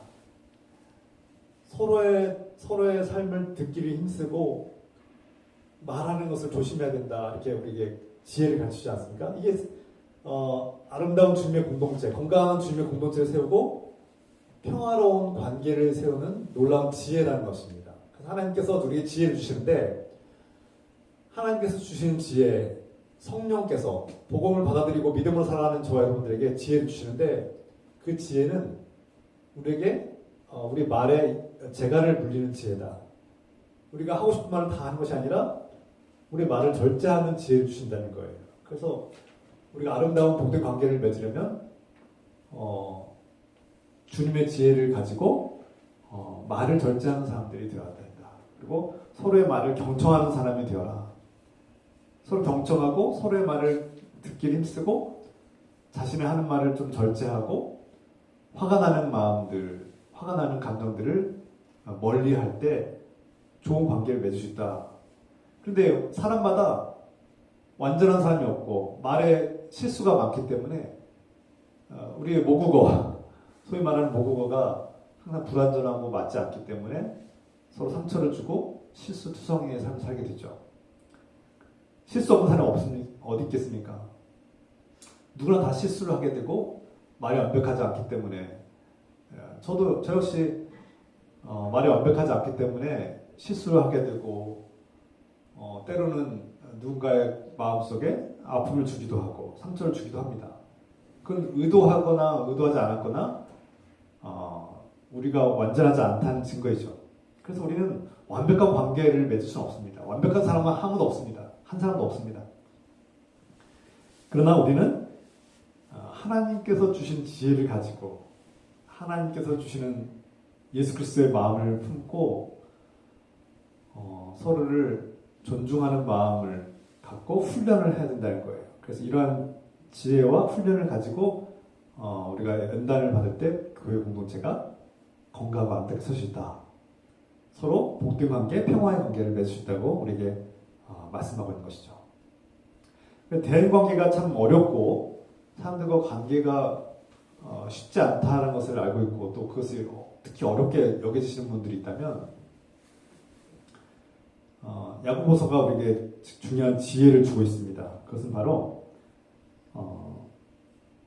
서로의 삶을 듣기를 힘쓰고 말하는 것을 조심해야 된다. 이렇게 우리에게 지혜를 가르치지 않습니까? 이게 아름다운 주님의 공동체, 건강한 주님의 공동체를 세우고 평화로운 관계를 세우는 놀라운 지혜라는 것입니다. 그래서 하나님께서 우리에게 지혜를 주시는데 하나님께서 주시는 지혜, 성령께서 복음을 받아들이고 믿음으로 살아가는 저와 여러분들에게 지혜를 주시는데 그 지혜는 우리에게 우리 말에 재갈을 물리는 지혜다. 우리가 하고 싶은 말을 다 하는 것이 아니라 우리 말을 절제하는 지혜를 주신다는 거예요. 그래서 우리가 아름다운 복된 관계를 맺으려면 주님의 지혜를 가지고 말을 절제하는 사람들이 되어야 된다. 그리고 서로의 말을 경청하는 사람이 되어라. 서로 경청하고 서로의 말을 듣기를 힘쓰고 자신의 하는 말을 좀 절제하고 화가 나는 마음들, 화가 나는 감정들을 멀리할 때 좋은 관계를 맺을 수 있다. 그런데 사람마다 완전한 사람이 없고 말에 실수가 많기 때문에 우리의 모국어, 소위 말하는 모국어가 항상 불완전하고 맞지 않기 때문에 서로 상처를 주고 실수투성이의 삶을 살게 되죠. 실수 없는 사람이 어디 있겠습니까? 누구나 다 실수를 하게 되고 말이 완벽하지 않기 때문에 저 역시 말이 완벽하지 않기 때문에 실수를 하게 되고 때로는 누군가의 마음속에 아픔을 주기도 하고 상처를 주기도 합니다. 그건 의도하거나 의도하지 않았거나 우리가 완전하지 않다는 증거이죠. 그래서 우리는 완벽한 관계를 맺을 수는 없습니다. 완벽한 사람은 아무도 없습니다. 한 사람도 없습니다. 그러나 우리는 하나님께서 주신 지혜를 가지고 하나님께서 주시는 예수 그리스도의 마음을 품고 서로를 존중하는 마음을 갖고 훈련을 해야 된다는 거예요. 그래서 이러한 지혜와 훈련을 가지고 우리가 연단을 받을 때 교회 공동체가 건강하고 안되게 설 수 있다. 서로 복된 관계, 평화의 관계를 맺을 수 있다고 우리에게 말씀하고 있는 것이죠. 대인 관계가 참 어렵고 사람들과 관계가 쉽지 않다는 것을 알고 있고 또 그것을 특히 어렵게 여겨지시는 분들이 있다면 야고보서가 우리에게 중요한 지혜를 주고 있습니다. 그것은 바로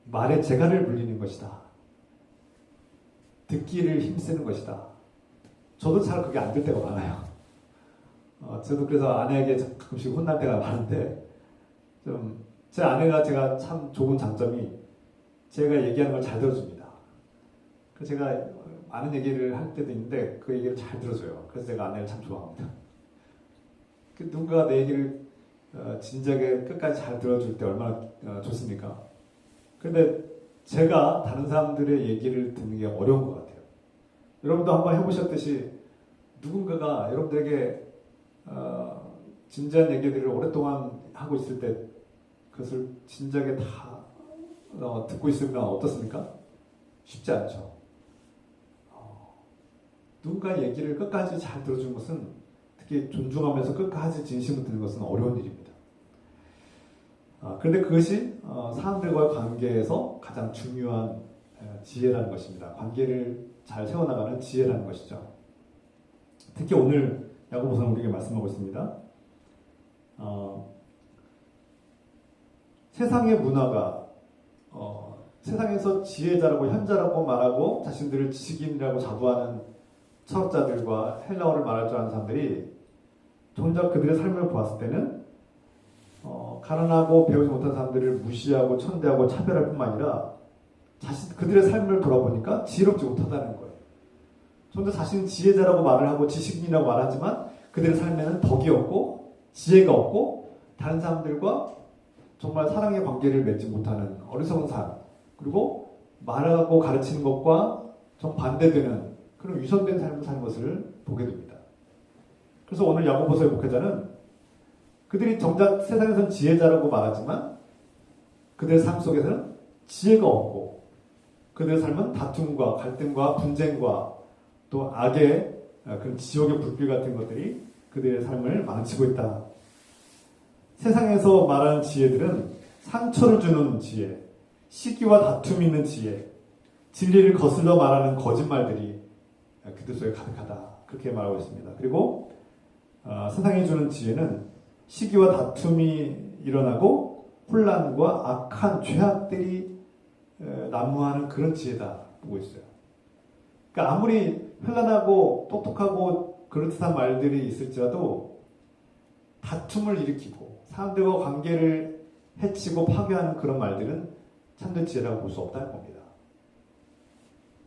말에 재갈을 물리는 것이다. 듣기를 힘쓰는 것이다. 저도 잘 그게 안 될 때가 많아요. 저도 그래서 아내에게 가끔씩 혼날 때가 많은데 좀 제 아내가 제가 참 좋은 장점이 제가 얘기하는 걸 잘 들어줍니다. 그래서 제가 많은 얘기를 할 때도 있는데 그 얘기를 잘 들어줘요. 그래서 제가 아내를 참 좋아합니다. 누군가 내 얘기를 진작에 끝까지 잘 들어줄 때 얼마나 좋습니까? 근데 제가 다른 사람들의 얘기를 듣는 게 어려운 것 같아요. 여러분도 한번 해보셨듯이 누군가가 여러분들에게 진지한 얘기들을 오랫동안 하고 있을 때 그것을 진작에 다 듣고 있으면 어떻습니까? 쉽지 않죠. 누군가 얘기를 끝까지 잘 들어준 것은 특히 존중하면서 끝까지 진심을 듣는 것은 어려운 일입니다. 그런데 그것이 사람들과의 관계에서 가장 중요한 지혜라는 것입니다. 관계를 잘 세워나가는 지혜라는 것이죠. 특히 오늘 야고보서는 우리에게 말씀하고 있습니다. 세상의 문화가 세상에서 지혜자라고 현자라고 말하고 자신들을 지식인이라고 자부하는 철학자들과 헬라어를 말할 줄 아는 사람들이 정작 그들의 삶을 보았을 때는 가난하고 배우지 못한 사람들을 무시하고 천대하고 차별할 뿐만 아니라 그들의 삶을 돌아보니까 지혜롭지 못하다는 거예요. 정작 자신은 지혜자라고 말을 하고 지식인이라고 말하지만 그들의 삶에는 덕이 없고 지혜가 없고 다른 사람들과 정말 사랑의 관계를 맺지 못하는 어리석은 삶, 그리고 말하고 가르치는 것과 정반대되는 그런 위선된 삶을 사는 것을 보게 됩니다. 그래서 오늘 야고보서의 목회자는 그들이 정작 세상에서는 지혜자라고 말하지만 그들의 삶 속에서는 지혜가 없고 그들의 삶은 다툼과 갈등과 분쟁과 또 악의 그런 지옥의 불길 같은 것들이 그들의 삶을 망치고 있다. 세상에서 말하는 지혜들은 상처를 주는 지혜, 시기와 다툼이 있는 지혜, 진리를 거슬러 말하는 거짓말들이 그들 속에 가득하다. 그렇게 말하고 있습니다. 그리고 세상이 주는 지혜는 시기와 다툼이 일어나고 혼란과 악한 죄악들이 난무하는 그런 지혜다 보고 있어요. 그러니까 아무리 현란하고 똑똑하고 그럴듯한 말들이 있을지라도 다툼을 일으키고 사람들과 관계를 해치고 파괴하는 그런 말들은 참된 지혜라고 볼 수 없다는 겁니다.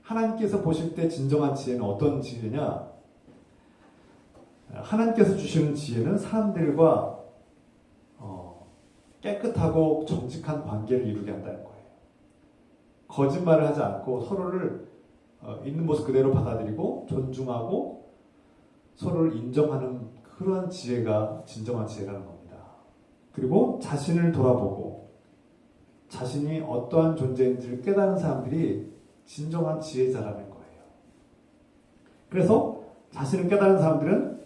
하나님께서 보실 때 진정한 지혜는 어떤 지혜냐? 하나님께서 주시는 지혜는 사람들과 깨끗하고 정직한 관계를 이루게 한다는 거예요. 거짓말을 하지 않고 서로를 있는 모습 그대로 받아들이고 존중하고 서로를 인정하는 그러한 지혜가 진정한 지혜라는 겁니다. 그리고 자신을 돌아보고 자신이 어떠한 존재인지를 깨닫는 사람들이 진정한 지혜자라는 거예요. 그래서 자신을 깨닫는 사람들은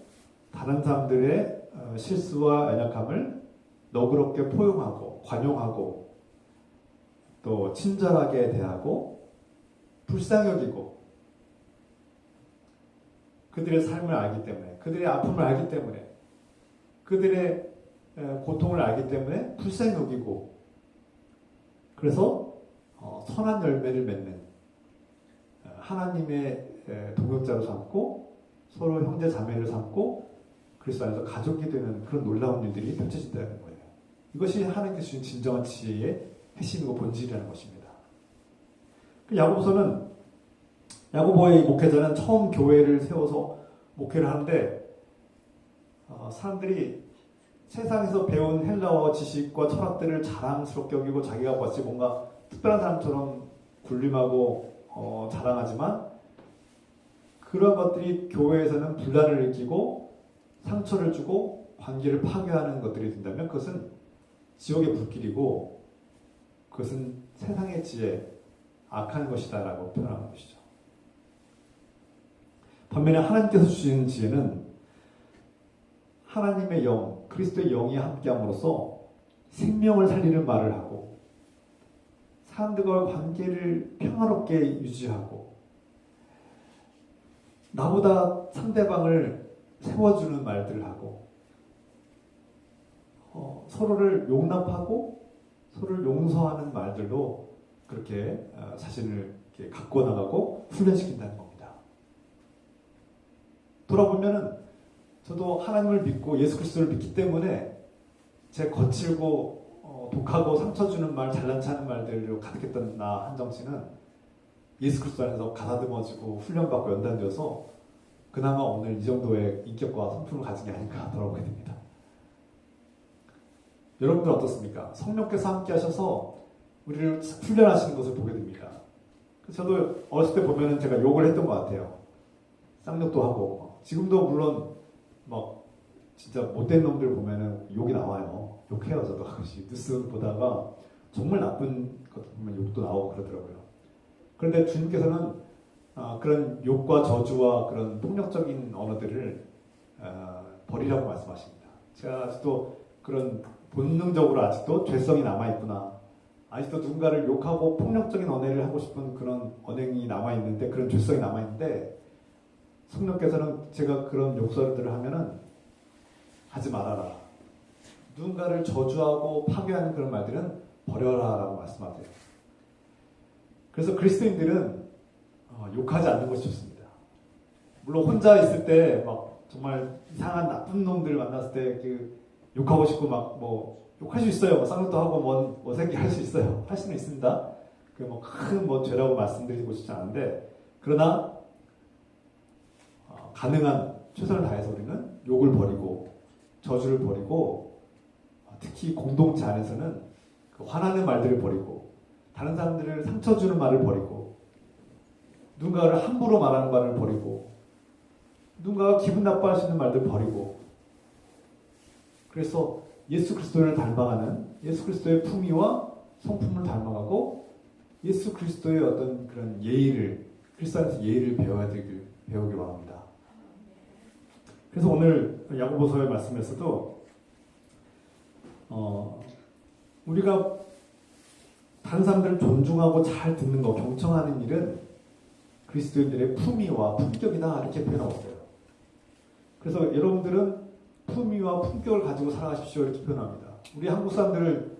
다른 사람들의 실수와 연약함을 너그럽게 포용하고 관용하고 또 친절하게 대하고 불쌍히 여기고 그들의 삶을 알기 때문에 그들의 아픔을 알기 때문에 그들의 고통을 알기 때문에 불쌍히 여기고 그래서 선한 열매를 맺는 하나님의 동역자로 삼고 서로 형제 자매를 삼고 그리스도 안에서 가족이 되는 그런 놀라운 일들이 펼쳐진다는 거예요. 이것이 하나님께서 주신 진정한 지혜의 핵심이고 본질이라는 것입니다. 야고보서는 야고보의 목회자는 처음 교회를 세워서 목회를 하는데 사람들이 세상에서 배운 헬라어 지식과 철학들을 자랑스럽게 여기고 자기가 마치 뭔가 특별한 사람처럼 군림하고 자랑하지만 그런 것들이 교회에서는 분란을 일으키고 상처를 주고 관계를 파괴하는 것들이 된다면 그것은 지옥의 불길이고 그것은 세상의 지혜, 악한 것이다라고 표현하는 것이죠. 반면에 하나님께서 주시는 지혜는 하나님의 영, 그리스도의 영이 함께함으로써 생명을 살리는 말을 하고 사람들과 관계를 평화롭게 유지하고 나보다 상대방을 세워주는 말들을 하고 서로를 용납하고 서로를 용서하는 말들로 그렇게 자신을 이렇게 갖고 나가고 훈련시킨다는 겁니다. 돌아보면은 저도 하나님을 믿고 예수 그리스도를 믿기 때문에 제 거칠고 독하고 상처 주는 말, 잘난치 않은 말들로 가득했던 나 한정 씨는 예수 그리스도 안에서 가다듬어지고 훈련받고 연단되어서 그나마 오늘 이 정도의 인격과 성품을 가진 게 아닌가 돌아보게 됩니다. 여러분들 어떻습니까? 성령께서 함께 하셔서 우리를 훈련하시는 것을 보게 됩니다. 저도 어렸을 때 보면은 제가 욕을 했던 것 같아요. 쌍욕도 하고 지금도 물론 막 진짜 못된 놈들 보면은 욕이 나와요. 욕해요. 저도 가끔씩 뉴스 보다가 정말 나쁜 것 보면 욕도 나오고 그러더라고요. 그런데 주님께서는 그런 욕과 저주와 그런 폭력적인 언어들을 버리라고 말씀하십니다. 제가 아직도 그런 본능적으로 아직도 죄성이 남아있구나. 아직도 누군가를 욕하고 폭력적인 언행을 하고 싶은 그런 언행이 남아있는데, 그런 죄성이 남아있는데, 성령께서는 제가 그런 욕설들을 하면은 하지 말아라. 누군가를 저주하고 파괴하는 그런 말들은 버려라 라고 말씀하세요. 그래서 그리스도인들은 욕하지 않는 것이 좋습니다. 물론 혼자 있을 때 막 정말 이상한 나쁜 놈들 만났을 때 그 욕하고 싶고 막 뭐 욕할 수 있어요. 쌍욕도 하고 뭐 새끼 할 수 있어요. 할 수는 있습니다. 그 뭐 큰 뭐 죄라고 말씀드리고 싶지 않은데, 그러나 가능한 최선을 다해서 우리는 욕을 버리고 저주를 버리고 특히 공동체 안에서는 그 화나는 말들을 버리고 다른 사람들을 상처 주는 말을 버리고 누군가를 함부로 말하는 말을 버리고 누군가가 기분 나빠할 수 있는 말들 버리고, 그래서 예수 그리스도를 닮아가는 예수 그리스도의 품위와 성품을 닮아가고 예수 그리스도의 어떤 그런 예의를, 그리스도 안에서 예의를 배우길 바랍니다. 그래서 오늘 야고보서의 말씀에서도 우리가 다른 사람들을 존중하고 잘 듣는 거, 경청하는 일은 그리스도인들의 품위와 품격이다 이렇게 표현하고 있어요. 그래서 여러분들은 품위와 품격을 가지고 살아가십시오 이렇게 표현합니다. 우리 한국 사람들을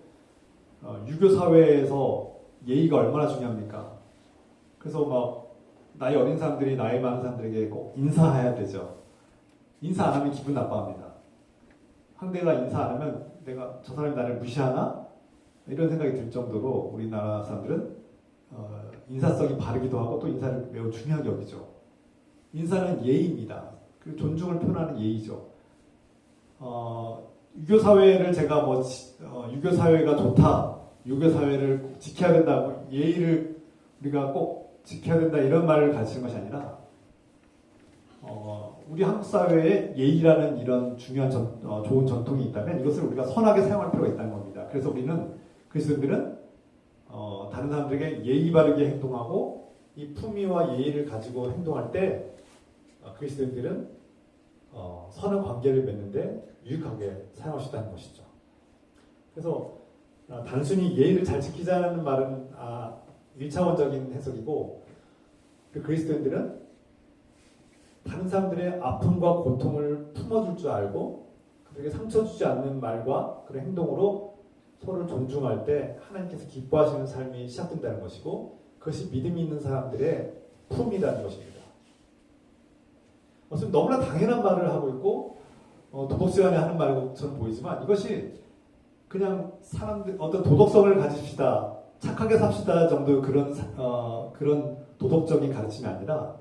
유교 사회에서 예의가 얼마나 중요합니까? 그래서 막 나이 어린 사람들이 나이 많은 사람들에게 꼭 인사해야 되죠. 인사 안 하면 기분 나빠합니다. 상대가 인사 안 하면 내가 저 사람이 나를 무시하나? 이런 생각이 들 정도로 우리나라 사람들은 인사성이 바르기도 하고 또 인사를 매우 중요하게 여기죠. 인사는 예의입니다. 그 존중을 표현하는 예의죠. 유교 사회를 제가 유교 사회가 좋다, 유교 사회를 꼭 지켜야 된다, 예의를 우리가 꼭 지켜야 된다 이런 말을 가르치는 것이 아니라 우리 한국 사회에 예의라는 이런 중요한 좋은 전통이 있다면 이것을 우리가 선하게 사용할 필요가 있다는 겁니다. 그래서 우리는 그리스도인들은 다른 사람들에게 예의 바르게 행동하고 이 품위와 예의를 가지고 행동할 때 그리스도인들은 선한 관계를 맺는데 유익하게 사용할 수 있다는 것이죠. 그래서 단순히 예의를 잘 지키자는 말은 1차원적인 해석이고, 그리스도인들은 다른 사람들의 아픔과 고통을 품어줄 줄 알고 그들에게 상처 주지 않는 말과 그런 행동으로 서로를 존중할 때 하나님께서 기뻐하시는 삶이 시작된다는 것이고, 그것이 믿음이 있는 사람들의 품이라는 것입니다. 너무나 당연한 말을 하고 있고 도덕시간에 하는 말처럼 보이지만, 이것이 그냥 사람들 어떤 도덕성을 가집시다, 착하게 삽시다 정도 그런 도덕적인 가르침이 아니라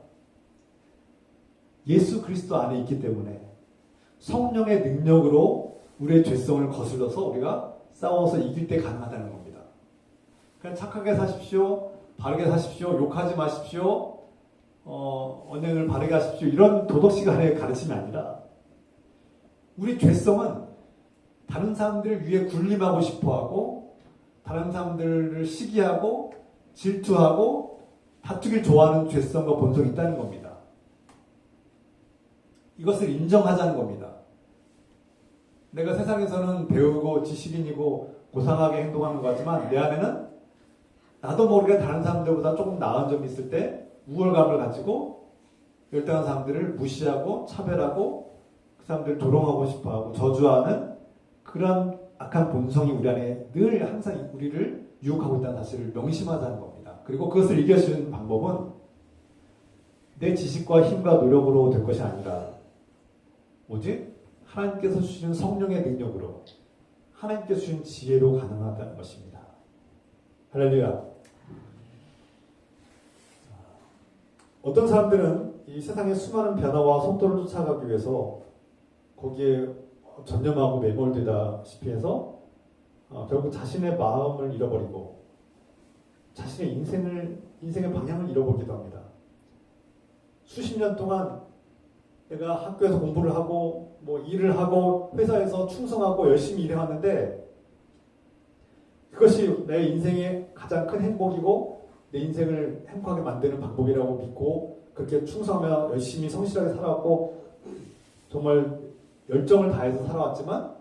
예수 그리스도 안에 있기 때문에 성령의 능력으로 우리의 죄성을 거슬러서 우리가 싸워서 이길 때 가능하다는 겁니다. 그냥 착하게 사십시오, 바르게 사십시오, 욕하지 마십시오, 언행을 바르게 하십시오 이런 도덕시간의 가르침이 아니라 우리 죄성은 다른 사람들을 위해 군림하고 싶어하고 다른 사람들을 시기하고 질투하고 다투길 좋아하는 죄성과 본성이 있다는 겁니다. 이것을 인정하자는 겁니다. 내가 세상에서는 배우고 지식인이고 고상하게 행동하는 것 같지만 내 안에는 나도 모르게 다른 사람들보다 조금 나은 점이 있을 때 우월감을 가지고 열등한 사람들을 무시하고 차별하고 그 사람들을 조롱하고 싶어하고 저주하는 그런 악한 본성이 우리 안에 늘 항상 우리를 유혹하고 있다는 사실을 명심하자는 겁니다. 그리고 그것을 이겨주는 방법은 내 지식과 힘과 노력으로 될 것이 아니라 오직 하나님께서 주시는 성령의 능력으로 하나님께서 주신 지혜로 가능하다는 것입니다. 할렐루야. 어떤 사람들은 이 세상의 수많은 변화와 속도를 쫓아가기 위해서 거기에 전념하고 매몰되다시피 해서 결국 자신의 마음을 잃어버리고 자신의 인생의 방향을 잃어버리기도 합니다. 수십 년 동안 내가 학교에서 공부를 하고 뭐 일을 하고 회사에서 충성하고 열심히 일해왔는데 그것이 내 인생의 가장 큰 행복이고 내 인생을 행복하게 만드는 방법이라고 믿고 그렇게 충성하며 열심히 성실하게 살아왔고 정말 열정을 다해서 살아왔지만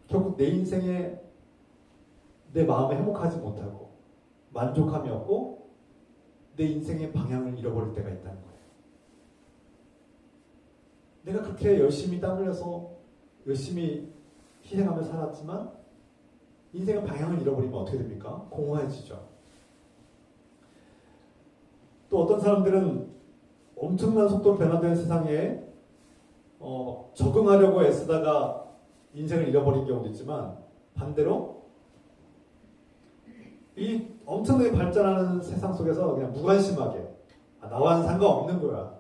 결국 내 인생에 내 마음에 행복하지 못하고 만족함이 없고 내 인생의 방향을 잃어버릴 때가 있다는 거예요. 내가 그렇게 열심히 땀 흘려서 열심히 희생하며 살았지만 인생의 방향을 잃어버리면 어떻게 됩니까? 공허해지죠. 또 어떤 사람들은 엄청난 속도로 변화되는 세상에 적응하려고 애쓰다가 인생을 잃어버린 경우도 있지만 반대로 이 엄청나게 발전하는 세상 속에서 그냥 무관심하게 나와는 상관없는 거야.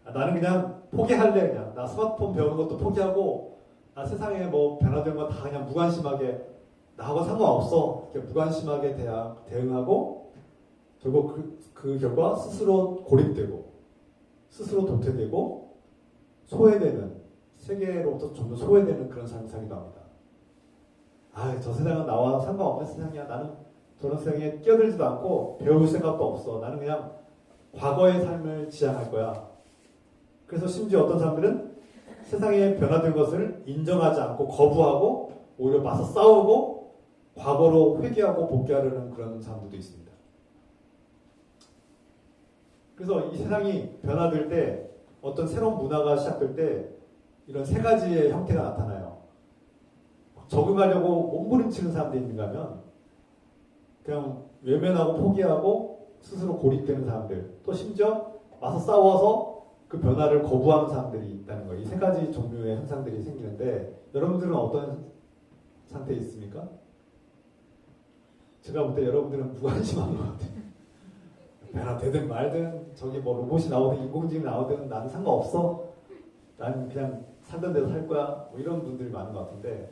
나는 그냥 포기할래. 그냥 나 스마트폰 배우는 것도 포기하고 나 세상에 뭐 변화된 거 다 그냥 무관심하게 나하고 상관없어. 이렇게 무관심하게 대응하고 결국 그 결과 스스로 고립되고 스스로 도태되고 소외되는 세계로부터 점점 소외되는 그런 삶이 살기도 합니다. 저 세상은 나와 상관없는 세상이야. 나는 저런 세상에 끼어들지도 않고 배울 생각도 없어. 나는 그냥 과거의 삶을 지향할 거야. 그래서 심지어 어떤 사람들은 세상에 변화된 것을 인정하지 않고 거부하고 오히려 맞서 싸우고 과거로 회귀하고 복귀하려는 그런 사람들도 있습니다. 그래서 이 세상이 변화될 때 어떤 새로운 문화가 시작될 때 이런 세 가지의 형태가 나타나요. 적응하려고 몸부림치는 사람들이 있는가 하면 그냥 외면하고 포기하고 스스로 고립되는 사람들, 또 심지어 맞서 싸워서 그 변화를 거부하는 사람들이 있다는 거예요. 이 세 가지 종류의 현상들이 생기는데 여러분들은 어떤 상태에 있습니까? 제가 볼 때 여러분들은 무관심한 것 같아요. 변화되든 말든 저기 뭐 로봇이 나오든 인공지능이 나오든 나는 상관없어. 나는 그냥 살던 데서 살 거야. 뭐 이런 분들이 많은 것 같은데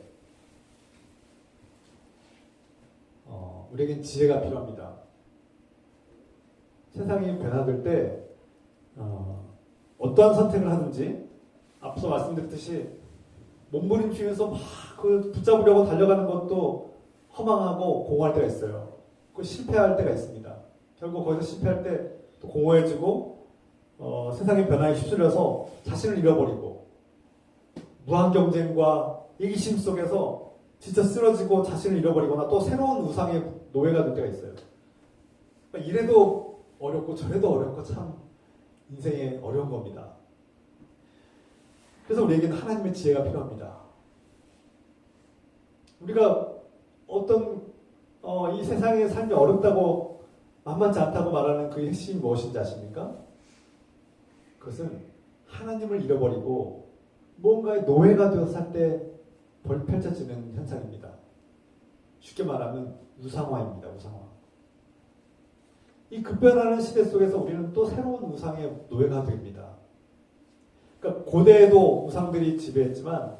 우리에겐 지혜가 필요합니다. 세상이 변화될 때 어떠한 선택을 하든지 앞서 말씀드렸듯이 몸부림치면서 막 그 붙잡으려고 달려가는 것도 허망하고 공허할 때가 있어요. 그 실패할 때가 있습니다. 결국 거기서 실패할 때 또 공허해지고 세상의 변화에 휩쓸려서 자신을 잃어버리고 무한 경쟁과 이기심 속에서 진짜 쓰러지고 자신을 잃어버리거나 또 새로운 우상의 노예가 될 때가 있어요. 그러니까 이래도 어렵고 저래도 어렵고 참 인생에 어려운 겁니다. 그래서 우리에게는 하나님의 지혜가 필요합니다. 우리가 어떤 이 세상의 삶이 어렵다고 만만치 않다고 말하는 그 핵심이 무엇인지 아십니까? 그것은 하나님을 잃어버리고 뭔가의 노예가 되어서 살 때 펼쳐지는 현상입니다. 쉽게 말하면 우상화입니다. 우상화. 이 급변하는 시대 속에서 우리는 또 새로운 우상의 노예가 됩니다. 그러니까 고대에도 우상들이 지배했지만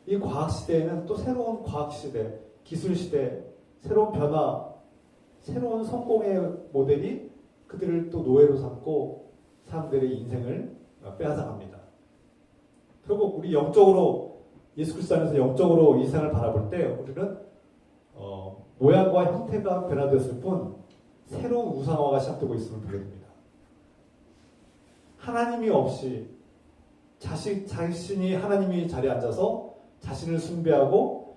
이 과학시대에는 또 새로운 과학시대, 기술시대, 새로운 변화, 새로운 성공의 모델이 그들을 또 노예로 삼고 사람들의 인생을 빼앗아갑니다. 결국 우리 영적으로 예수 그리스도 안에서 영적으로 이 세상을 바라볼 때 우리는 모양과 형태가 변화되었을 뿐 새로운 우상화가 시작되고 있음을 보게 됩니다. 하나님이 없이 자신이 하나님이 자리에 앉아서 자신을 숭배하고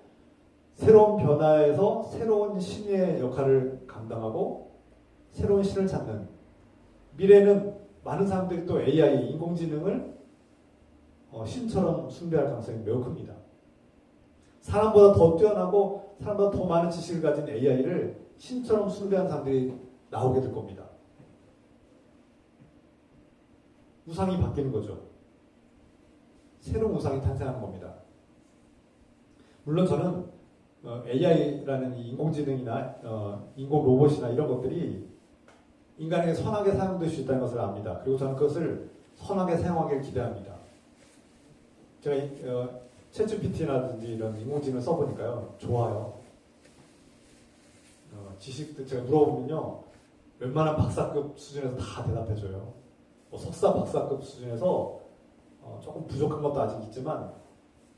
새로운 변화에서 새로운 신의 역할을 감당하고 새로운 신을 찾는, 미래는 많은 사람들이 또 AI, 인공지능을 신처럼 숭배할 가능성이 매우 큽니다. 사람보다 더 뛰어나고 사람보다 더 많은 지식을 가진 AI를 신처럼 숭배하는 사람들이 나오게 될 겁니다. 우상이 바뀌는 거죠. 새로운 우상이 탄생하는 겁니다. 물론 저는 AI라는 인공지능이나 인공 로봇이나 이런 것들이 인간에게 선하게 사용될 수 있다는 것을 압니다. 그리고 저는 그것을 선하게 사용하기를 기대합니다. 제가 챗GPT라든지 이런 인공지능을 써보니까요, 좋아요. 지식들 제가 물어보면요, 웬만한 박사급 수준에서 다 대답해줘요. 석사 박사급 수준에서 조금 부족한 것도 아직 있지만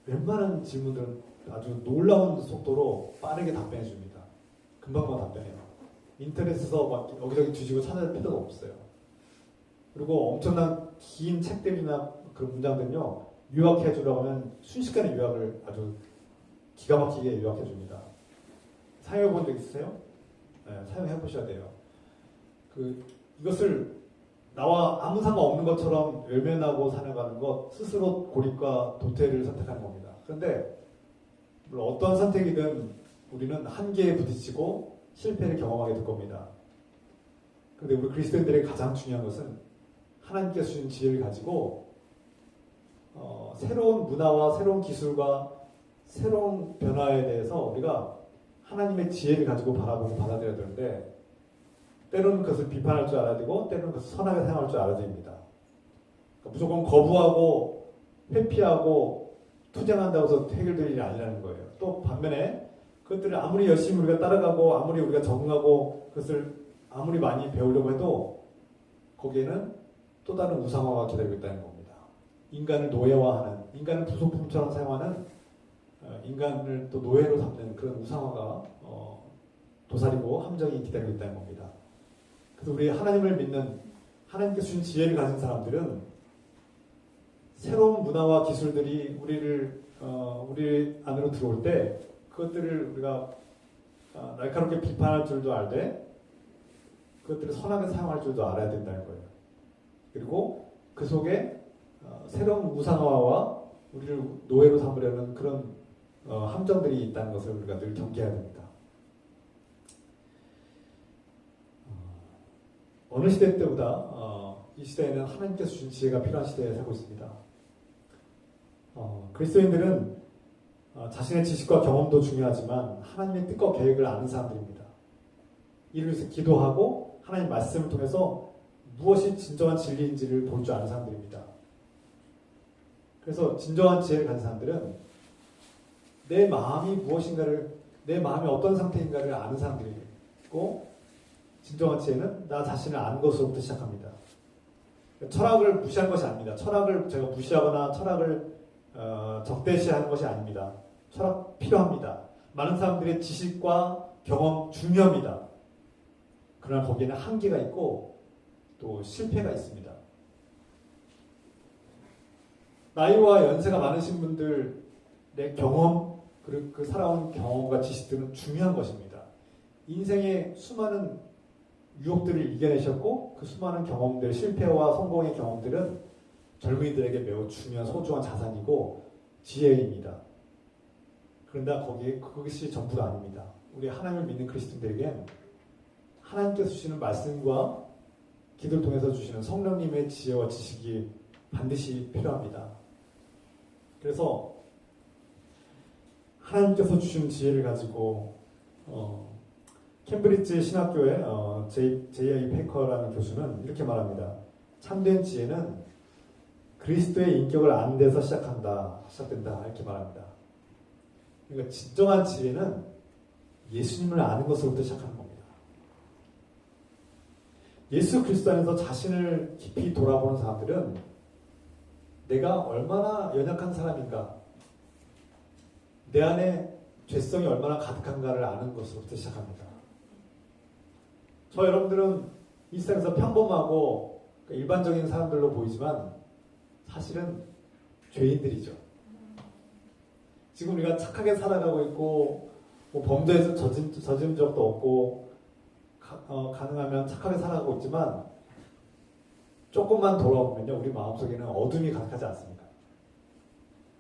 웬만한 질문들은 아주 놀라운 속도로 빠르게 답변해 줍니다. 금방만 답변해요. 인터넷에서 막 여기저기 뒤지고 찾을 필요가 없어요. 그리고 엄청난 긴 책들이나 그런 문장들은요, 요약해 주라고 하면 순식간에 요약을 아주 기가 막히게 요약해 줍니다. 사용해 본 적 있으세요? 네, 사용해 보셔야 돼요. 이것을 나와 아무 상관없는 것처럼 외면하고 살아가는 것, 스스로 고립과 도태를 선택하는 겁니다. 그런데 물론 어떠한 선택이든 우리는 한계에 부딪히고 실패를 경험하게 될 겁니다. 그런데 우리 그리스도인들에게 가장 중요한 것은 하나님께서 주신 지혜를 가지고 새로운 문화와 새로운 기술과 새로운 변화에 대해서 우리가 하나님의 지혜를 가지고 바라보고 받아들여야 되는데, 때로는 그것을 비판할 줄 알아야 되고 때로는 그것을 선하게 사용할 줄 알아야 됩니다. 그러니까 무조건 거부하고 회피하고 투쟁한다고 해서 해결될 일이 아니라는 거예요. 또 반면에 그것들을 아무리 열심히 우리가 따라가고 아무리 우리가 적응하고 그것을 아무리 많이 배우려고 해도 거기에는 또 다른 우상화가 기다리고 있다는 겁니다. 인간을 노예화하는, 인간을 부속품처럼 사용하는, 인간을 또 노예로 삼는 그런 우상화가 도사리고 함정이 기다리고 있다는 겁니다. 그래서 우리 하나님을 믿는, 하나님께서 주신 지혜를 가진 사람들은 새로운 문화와 기술들이 우리 안으로 들어올 때 그것들을 우리가 날카롭게 비판할 줄도 알되 그것들을 선하게 사용할 줄도 알아야 된다는 거예요. 그리고 그 속에 새로운 우상화와 우리를 노예로 삼으려는 그런 함정들이 있다는 것을 우리가 늘 경계해야 됩니다. 어느 시대 때보다 이 시대에는 하나님께서 주신 지혜가 필요한 시대에 살고 있습니다. 그리스도인들은 자신의 지식과 경험도 중요하지만 하나님의 뜻과 계획을 아는 사람들입니다. 이를 위해서 기도하고 하나님 말씀을 통해서 무엇이 진정한 진리인지를 볼 줄 아는 사람들입니다. 그래서 진정한 지혜를 가진 사람들은 내 마음이 무엇인가를, 내 마음이 어떤 상태인가를 아는 사람들이고, 진정한 지혜는 나 자신을 아는 것으로부터 시작합니다. 철학을 무시하는 것이 아닙니다. 철학을 제가 무시하거나 철학을 적대시하는 것이 아닙니다. 철학 필요합니다. 많은 사람들의 지식과 경험 중요합니다. 그러나 거기에는 한계가 있고 또 실패가 있습니다. 나이와 연세가 많으신 분들의 경험, 그리고 그 살아온 경험과 지식들은 중요한 것입니다. 인생의 수많은 유혹들을 이겨내셨고 그 수많은 경험들, 실패와 성공의 경험들은 젊은이들에게 매우 중요한 소중한 자산이고 지혜입니다. 그런데 그것이 전부가 아닙니다. 우리 하나님을 믿는 그리스도인들에겐 하나님께서 주시는 말씀과 기도를 통해서 주시는 성령님의 지혜와 지식이 반드시 필요합니다. 그래서 하나님께서 주신 지혜를 가지고 캠브리지 신학교의 J.I. 페이커라는 교수는 이렇게 말합니다. 참된 지혜는 그리스도의 인격을 아는 데서 시작된다 이렇게 말합니다. 그러니까 진정한 지혜는 예수님을 아는 것으로부터 시작하는 겁니다. 예수 그리스도 안에서 자신을 깊이 돌아보는 사람들은 내가 얼마나 연약한 사람인가, 내 안에 죄성이 얼마나 가득한가를 아는 것으로부터 시작합니다. 저 여러분들은 이 세상에서 평범하고 일반적인 사람들로 보이지만 사실은 죄인들이죠. 지금 우리가 착하게 살아가고 있고 뭐 범죄에서 저진 적도 없고 가능하면 착하게 살아가고 있지만 조금만 돌아보면요, 우리 마음속에는 어둠이 가득하지 않습니까?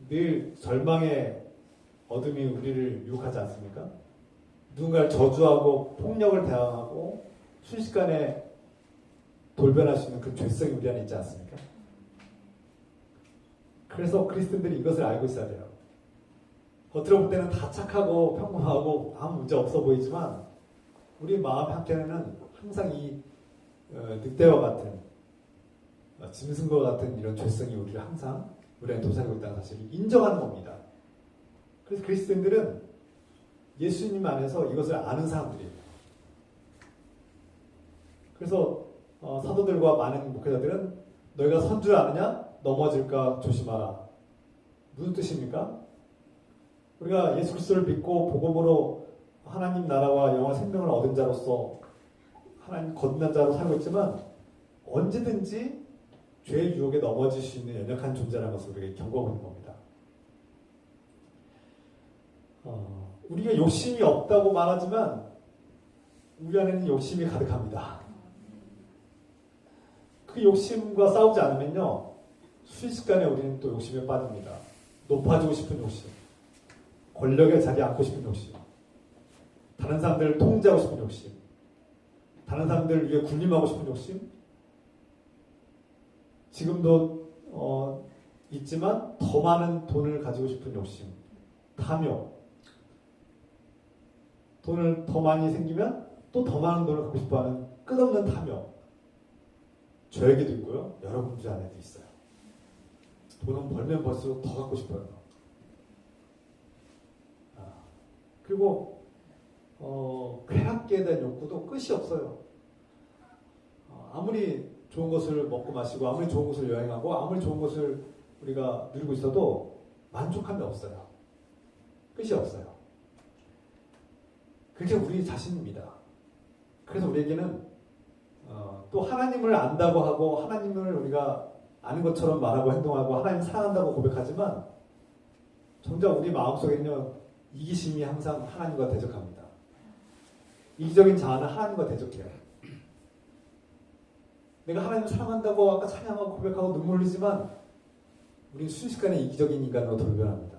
늘 절망의 어둠이 우리를 유혹하지 않습니까? 누군가를 저주하고 폭력을 대항하고 순식간에 돌변할 수 있는 그 죄성이 우리 안에 있지 않습니까? 그래서 그리스도인들이 이것을 알고 있어야 돼요. 겉으로 볼 때는 다 착하고 평범하고 아무 문제 없어 보이지만 우리 마음 한켠에는 항상 이 늑대와 같은 짐승과 같은 이런 죄성이 우리를 항상 우리 안에 도사리고 있다는 사실을 인정하는 겁니다. 그래서 그리스도인들은 예수님 안에서 이것을 아는 사람들이에요. 그래서 사도들과 많은 목회자들은 너희가 선 줄 아느냐? 넘어질까 조심하라. 무슨 뜻입니까? 우리가 예수 그리스도를 믿고 복음으로 하나님 나라와 영원한 생명을 얻은 자로서 하나님 거듭난 자로 살고 있지만 언제든지 죄의 유혹에 넘어질 수 있는 연약한 존재라는 것을 우리가 경고하고 있는 겁니다. 우리가 욕심이 없다고 말하지만 우리 안에는 욕심이 가득합니다. 그 욕심과 싸우지 않으면요, 순식간에 우리는 또 욕심에 빠집니다. 높아지고 싶은 욕심, 권력에 자리 앉고 싶은 욕심, 다른 사람들을 통제하고 싶은 욕심, 다른 사람들을 위해 군림하고 싶은 욕심, 지금도 있지만 더 많은 돈을 가지고 싶은 욕심, 탐욕, 돈을 더 많이 생기면 또 더 많은 돈을 갖고 싶어하는 끝없는 탐욕, 저에게도 있고요, 여러분들 안에도 있어요. 돈은 벌면 벌수록 더 갖고 싶어요. 그리고 쾌락에 대한 욕구도 끝이 없어요. 아무리 좋은 것을 먹고 마시고 아무리 좋은 것을 여행하고 아무리 좋은 것을 우리가 누리고 있어도 만족함이 없어요. 끝이 없어요. 그게 우리 자신입니다. 그래서 우리에게는 또 하나님을 안다고 하고 하나님을 우리가 아는 것처럼 말하고 행동하고 하나님 사랑한다고 고백하지만 정작 우리 마음속에는요, 이기심이 항상 하나님과 대적합니다. 이기적인 자아는 하나님과 대적해요. 내가 하나님을 사랑한다고 아까 찬양하고 고백하고 눈물 흘리지만 우리는 순식간에 이기적인 인간으로 돌변합니다.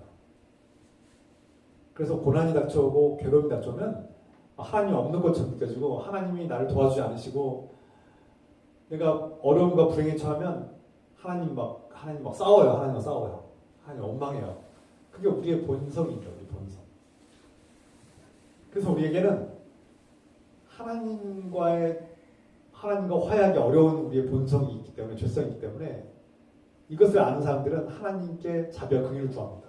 그래서 고난이 닥쳐오고 괴로움이 닥쳐오면 하나님이 없는 것처럼 느껴지고 하나님이 나를 도와주지 않으시고 내가 어려움과 불행에 처하면 하나님 막 싸워요. 하나님과 싸워요. 하나님 원망해요. 그게 우리의 본성이죠. 우리 본성. 그래서 우리에게는 하나님과 화해하기 어려운 우리의 본성이 있기 때문에, 죄성이 있기 때문에 이것을 아는 사람들은 하나님께 자비와 긍휼을 구합니다.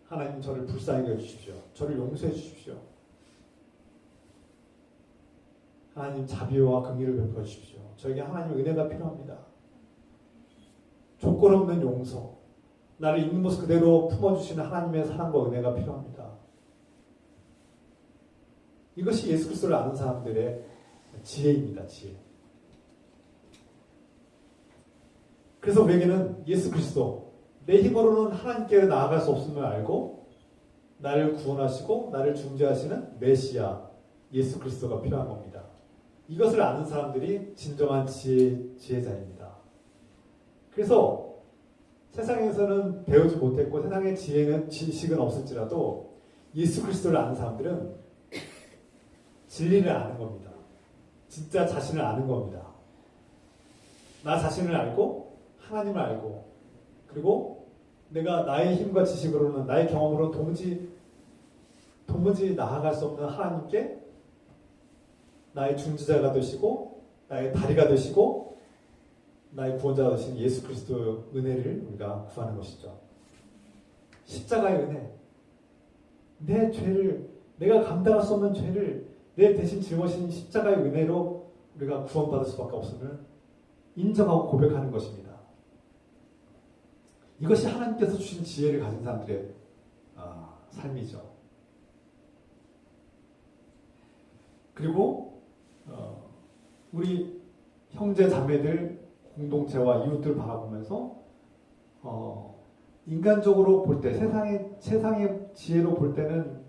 하나님, 저를 불쌍히 여주십시오. 저를 용서해 주십시오. 하나님, 자비와 긍휼을 베풀어 주십시오. 저에게 하나님의 은혜가 필요합니다. 조건 없는 용서, 나를 있는 모습 그대로 품어주시는 하나님의 사랑과 은혜가 필요합니다. 이것이 예수 그리스도를 아는 사람들의 지혜입니다. 지혜. 그래서 우리에게는 예수 그리스도, 내 힘으로는 하나님께 나아갈 수 없음을 알고 나를 구원하시고 나를 중재하시는 메시아 예수 그리스도가 필요한 겁니다. 이것을 아는 사람들이 진정한 지혜자입니다. 그래서 세상에서는 배우지 못했고 세상의 지식은 없을지라도 예수 그리스도를 아는 사람들은 진리를 아는 겁니다. 진짜 자신을 아는 겁니다. 나 자신을 알고 하나님을 알고 그리고 내가 나의 힘과 지식으로는 나의 경험으로는 도무지 나아갈 수 없는 하나님께 나의 중지자가 되시고 나의 다리가 되시고 나의 구원자가 되신 예수 그리스도의 은혜를 우리가 구하는 것이죠. 십자가의 은혜, 내 죄를, 내가 감당할 수 없는 죄를 내 대신 짊어진 십자가의 은혜로 우리가 구원받을 수밖에 없음을 인정하고 고백하는 것입니다. 이것이 하나님께서 주신 지혜를 가진 사람들의 삶이죠. 그리고 우리 형제 자매들 공동체와 이웃들 바라보면서 인간적으로 볼 때 세상의 지혜로 볼 때는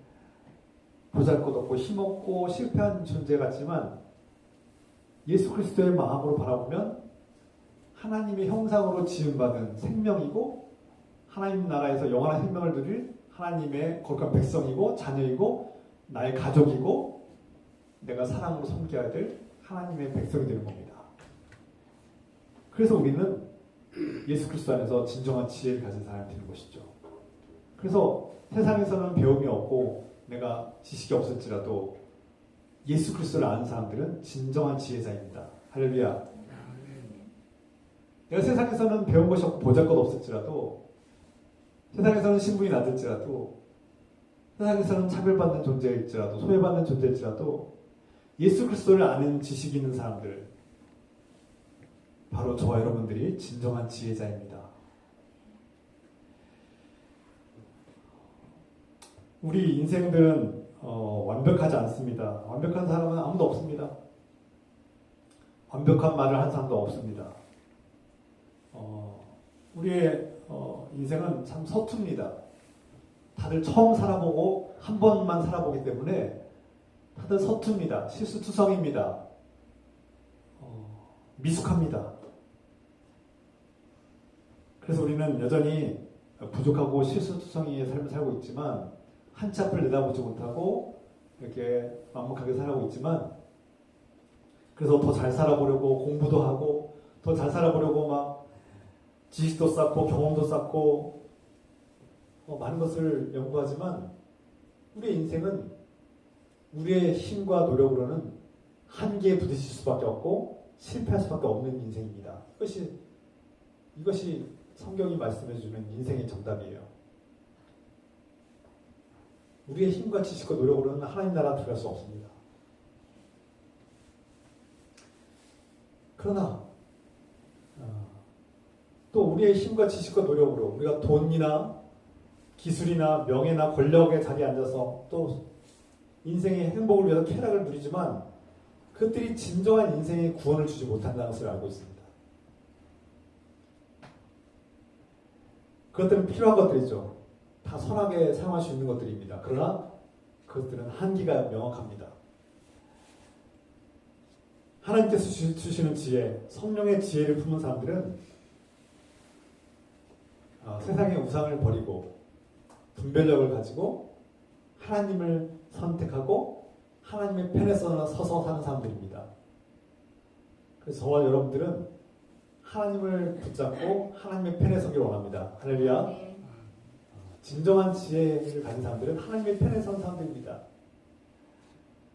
보잘것없고 힘없고 실패한 존재 같지만 예수 그리스도의 마음으로 바라보면 하나님의 형상으로 지음받은 생명이고 하나님 나라에서 영원한 생명을 누릴 하나님의 거룩한 백성이고 자녀이고 나의 가족이고 내가 사랑으로 섬겨야 될 하나님의 백성이 되는 겁니다. 그래서 우리는 예수 그리스도 안에서 진정한 지혜를 가진 사람이 되는 것이죠. 그래서 세상에서는 배움이 없고 내가 지식이 없을지라도 예수 그리스도를 아는 사람들은 진정한 지혜자입니다. 할렐루야. 내가 세상에서는 배운 것이 없고 보잘것 없을지라도 세상에서는 신분이 낮을지라도 세상에서는 차별받는 존재일지라도 소외받는 존재일지라도 예수 그리스도를 아는 지식이 있는 사람들 바로 저와 여러분들이 진정한 지혜자입니다. 우리 인생들은 완벽하지 않습니다. 완벽한 사람은 아무도 없습니다. 완벽한 말을 한 사람도 없습니다. 우리의 인생은 참 서툽니다. 다들 처음 살아보고 한 번만 살아보기 때문에 다들 서툽니다. 실수투성입니다. 미숙합니다. 그래서 우리는 여전히 부족하고 실수투성이의 삶을 살고 있지만 한치 앞을 내다보지 못하고 이렇게 막막하게 살아가고 있지만 그래서 더 잘 살아보려고 공부도 하고 더 잘 살아보려고 막 지식도 쌓고 경험도 쌓고 많은 것을 연구하지만 우리의 인생은 우리의 힘과 노력으로는 한계에 부딪힐 수밖에 없고 실패할 수밖에 없는 인생입니다. 이것이 성경이 말씀해주는 인생의 정답이에요. 우리의 힘과 지식과 노력으로는 하나님 나라 들어갈 수 없습니다. 그러나 또 우리의 힘과 지식과 노력으로 우리가 돈이나 기술이나 명예나 권력의 자리에 앉아서 또 인생의 행복을 위해서 쾌락을 누리지만 그것들이 진정한 인생의 구원을 주지 못한다는 것을 알고 있습니다. 그것들은 필요한 것들이죠. 다 선하게 사용할 수 있는 것들입니다. 그러나 그것들은 한계가 명확합니다. 하나님께서 주시는 지혜, 성령의 지혜를 품은 사람들은 세상의 우상을 버리고 분별력을 가지고 하나님을 선택하고 하나님의 편에 서서 사는 사람들입니다. 그래서 저와 여러분들은 하나님을 붙잡고 하나님의 편에 서기를 원합니다. 할렐루야. 진정한 지혜를 가진 사람들은 하나님의 편에 선 사람들입니다.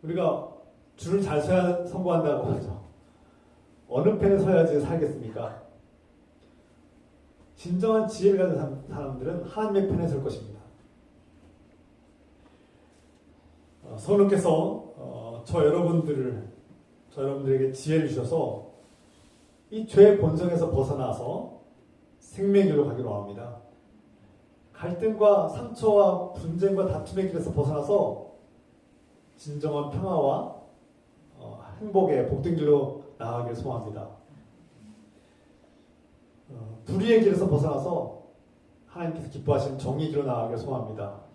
우리가 줄을 잘 서야 성공한다고 하죠. 어느 편에 서야지 살겠습니까? 진정한 지혜를 가진 사람들은 하나님의 편에 설 것입니다. 성령께서 저 여러분들에게 지혜를 주셔서 이 죄의 본성에서 벗어나서 생명의 길로 가기로 합니다. 갈등과 상처와 분쟁과 다툼의 길에서 벗어나서 진정한 평화와 행복의 복된 길로 나아가길 소원합니다. 불의의 길에서 벗어나서 하나님께서 기뻐하시는 정의의 길로 나아가길 소원합니다.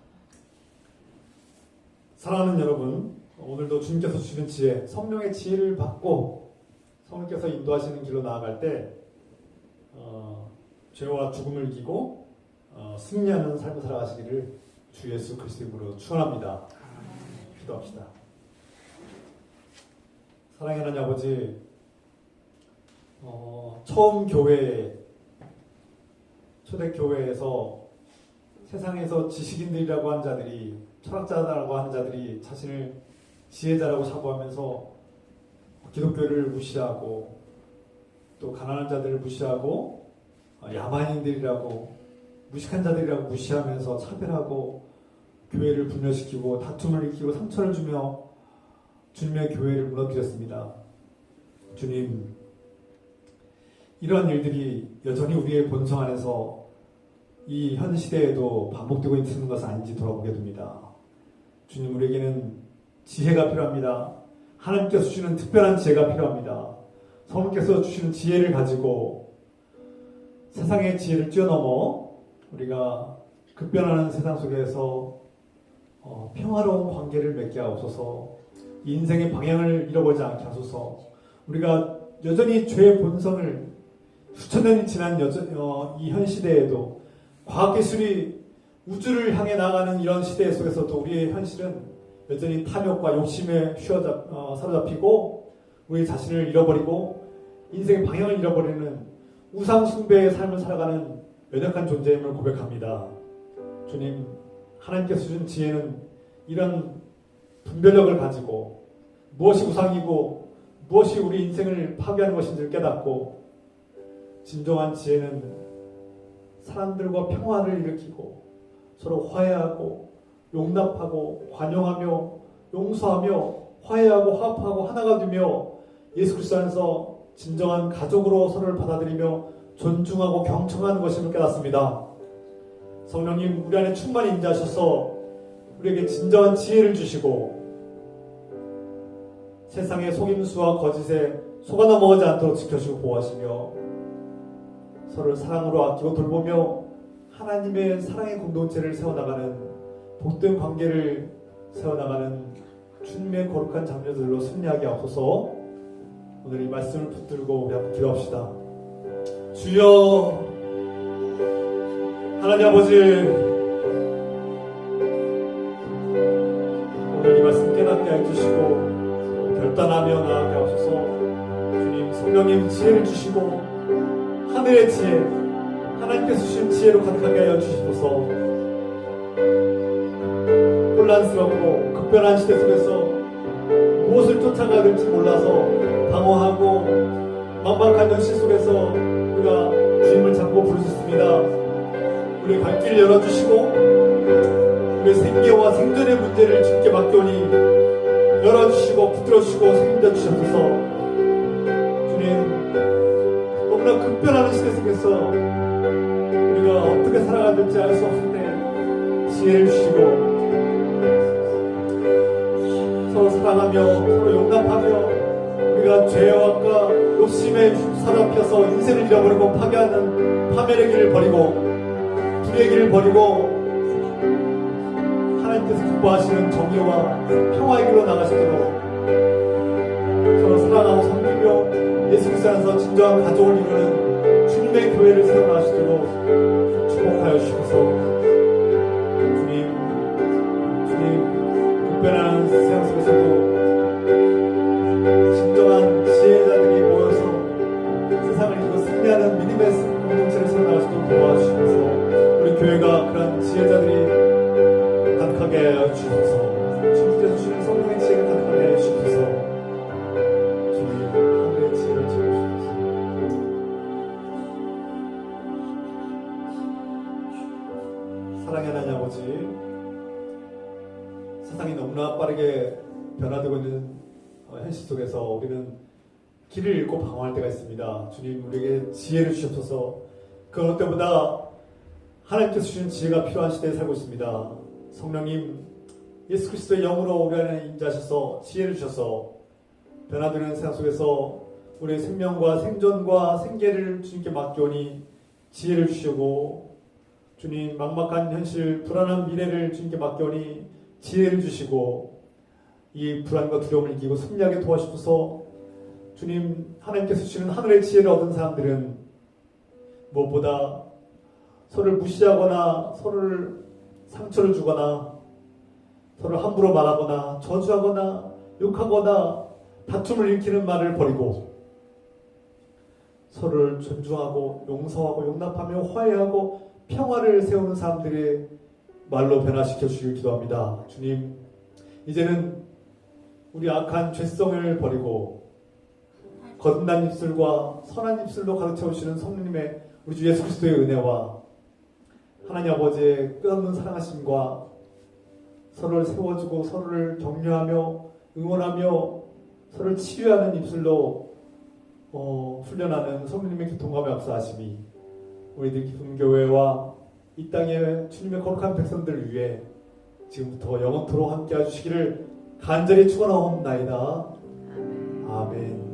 사랑하는 여러분, 오늘도 주님께서 주시는 지혜, 성령의 지혜를 받고 성령께서 인도하시는 길로 나아갈 때 죄와 죽음을 이기고 승리하는 삶을 살아가시기를 주 예수 그리스도 이름으로 축원합니다. 기도합시다. 사랑의 하나님 아버지, 처음 초대교회에서 세상에서 지식인들이라고 하는 자들이, 철학자라고 하는 자들이 자신을 지혜자라고 자부하면서 기독교를 무시하고 또 가난한 자들을 무시하고 야만인들이라고 무식한 자들이라고 무시하면서 차별하고 교회를 분열시키고 다툼을 일으키고 상처를 주며 주님의 교회를 무너뜨렸습니다. 주님, 이러한 일들이 여전히 우리의 본성 안에서 이 현 시대에도 반복되고 있는 것은 아닌지 돌아보게 됩니다. 주님, 우리에게는 지혜가 필요합니다. 하나님께서 주시는 특별한 지혜가 필요합니다. 성령께서 주시는 지혜를 가지고 세상의 지혜를 뛰어넘어 우리가 급변하는 세상 속에서 평화로운 관계를 맺게 하옵소서. 인생의 방향을 잃어버리지 않게 하소서. 우리가 여전히 죄의 본성을 수천 년이 지난 이 현 시대에도 과학기술이 우주를 향해 나가는 이런 시대 속에서도 우리의 현실은 여전히 탐욕과 욕심에 사로잡히고 우리 자신을 잃어버리고 인생의 방향을 잃어버리는 우상 숭배의 삶을 살아가는 연약한 존재임을 고백합니다. 주님, 하나님께서 주신 지혜는 이런 분별력을 가지고 무엇이 우상이고 무엇이 우리 인생을 파괴하는 것인지를 깨닫고, 진정한 지혜는 사람들과 평화를 일으키고 서로 화해하고 용납하고 관용하며 용서하며 화해하고 화합하고 하나가 되며 예수 그리스도 안에서 진정한 가족으로 서로를 받아들이며 존중하고 경청하는 것임을 깨닫습니다. 성령님, 우리 안에 충만히 임재하셔서 우리에게 진정한 지혜를 주시고 세상의 속임수와 거짓에 속아 넘어가지 않도록 지켜주고 보호하시며 서로를 사랑으로 아끼고 돌보며 하나님의 사랑의 공동체를 세워나가는 복된 관계를 세워나가는 주님의 거룩한 장녀들로 승리하게 하옵소서. 오늘 이 말씀을 붙들고 우리 한번 기도합시다. 주여, 하나님 아버지, 오늘 이 말씀 깨닫게 해주시고 결단하며 나아가게 하옵소서. 주님, 성령님 지혜를 주시고 하늘의 지혜, 하나님께서 주신 지혜로 가득하게 하여 주시옵소서. 혼란스럽고 급변한 시대 속에서 무엇을 쫓아가야 될지 몰라서 방어하고 막막한 현실 속에서 우리가 주님을 잡고 부르셨습니다. 우리 갈 길을 열어주시고 우리 생계와 생존의 문제를 주님께 맡겨오니 열어주시고 붙들어주시고 책임져 주셔서, 주님, 너무나 급변하는 시대 속에서 우리가 어떻게 살아가야 될지 알 수 없을 때 지혜를 주시고 서로 사랑하며 서로 용납하며 우리가 죄악과 욕심에 사로잡혀서 인생을 잃어버리고 파괴하는 파멸의 길을 버리고 불의의 길을 버리고 하나님께서 기뻐하시는 정의와 평화의 길로 나가시도록 서로 사랑하고 섬기며 예수 그리스도 안에서 진정한 가족을 이루는 주님의 교회를 세워나가시도록 축복하여 주셔서, 주님 급변한 세상 속에서도 진정한 지혜자들이 모여서 세상을 이루고 승리하는 믿음의 공동체를 세워나가시도록 도와주시면서 우리 교회가 그런 지혜자들이 가득하게 하여 주셔서, 주님께서 주시는 성령의 지혜를 가득하게 하여 주셔서 주님 하늘의 지혜를 주셔서 사랑의 하나님 아버지, 세상이 너무나 빠르게 변화되고 있는 현실 속에서 우리는 길을 잃고 방황할 때가 있습니다. 주님, 우리에게 지혜를 주셔서 그 어느 때보다 하나님께서 주신 지혜가 필요한 시대에 살고 있습니다. 성령님, 예수 그리스도의 영으로 우리 안에 임재하셔서 지혜를 주셔서 변화되는 세상 속에서 우리의 생명과 생존과 생계를 주님께 맡겨오니 지혜를 주시고, 주님, 막막한 현실, 불안한 미래를 주님께 맡겨오니 지혜를 주시고 이 불안과 두려움을 이기고 승리하게 도와주셔서, 주님, 하나님께서 주시는 하늘의 지혜를 얻은 사람들은 무엇보다 서로를 무시하거나 서로를 상처를 주거나 서로를 함부로 말하거나 저주하거나 욕하거나 다툼을 일으키는 말을 버리고 서로를 존중하고 용서하고 용납하며 화해하고 평화를 세우는 사람들의 말로 변화시켜 주시길 기도합니다. 주님, 이제는 우리 악한 죄성을 버리고 거듭난 입술과 선한 입술로 가득 채우시는 성령님의 우리 주 예수 그리스도의 은혜와 하나님 아버지의 끝없는 사랑하심과 서로를 세워주고 서로를 격려하며 응원하며 서로를 치유하는 입술로 훈련하는 성령님의 교통감에 앞서하심이 우리들 기쁨교회와 이 땅의 주님의 거룩한 백성들을 위해 지금부터 영원토록 함께 해주시기를 간절히 축원하옵나이다. 아멘.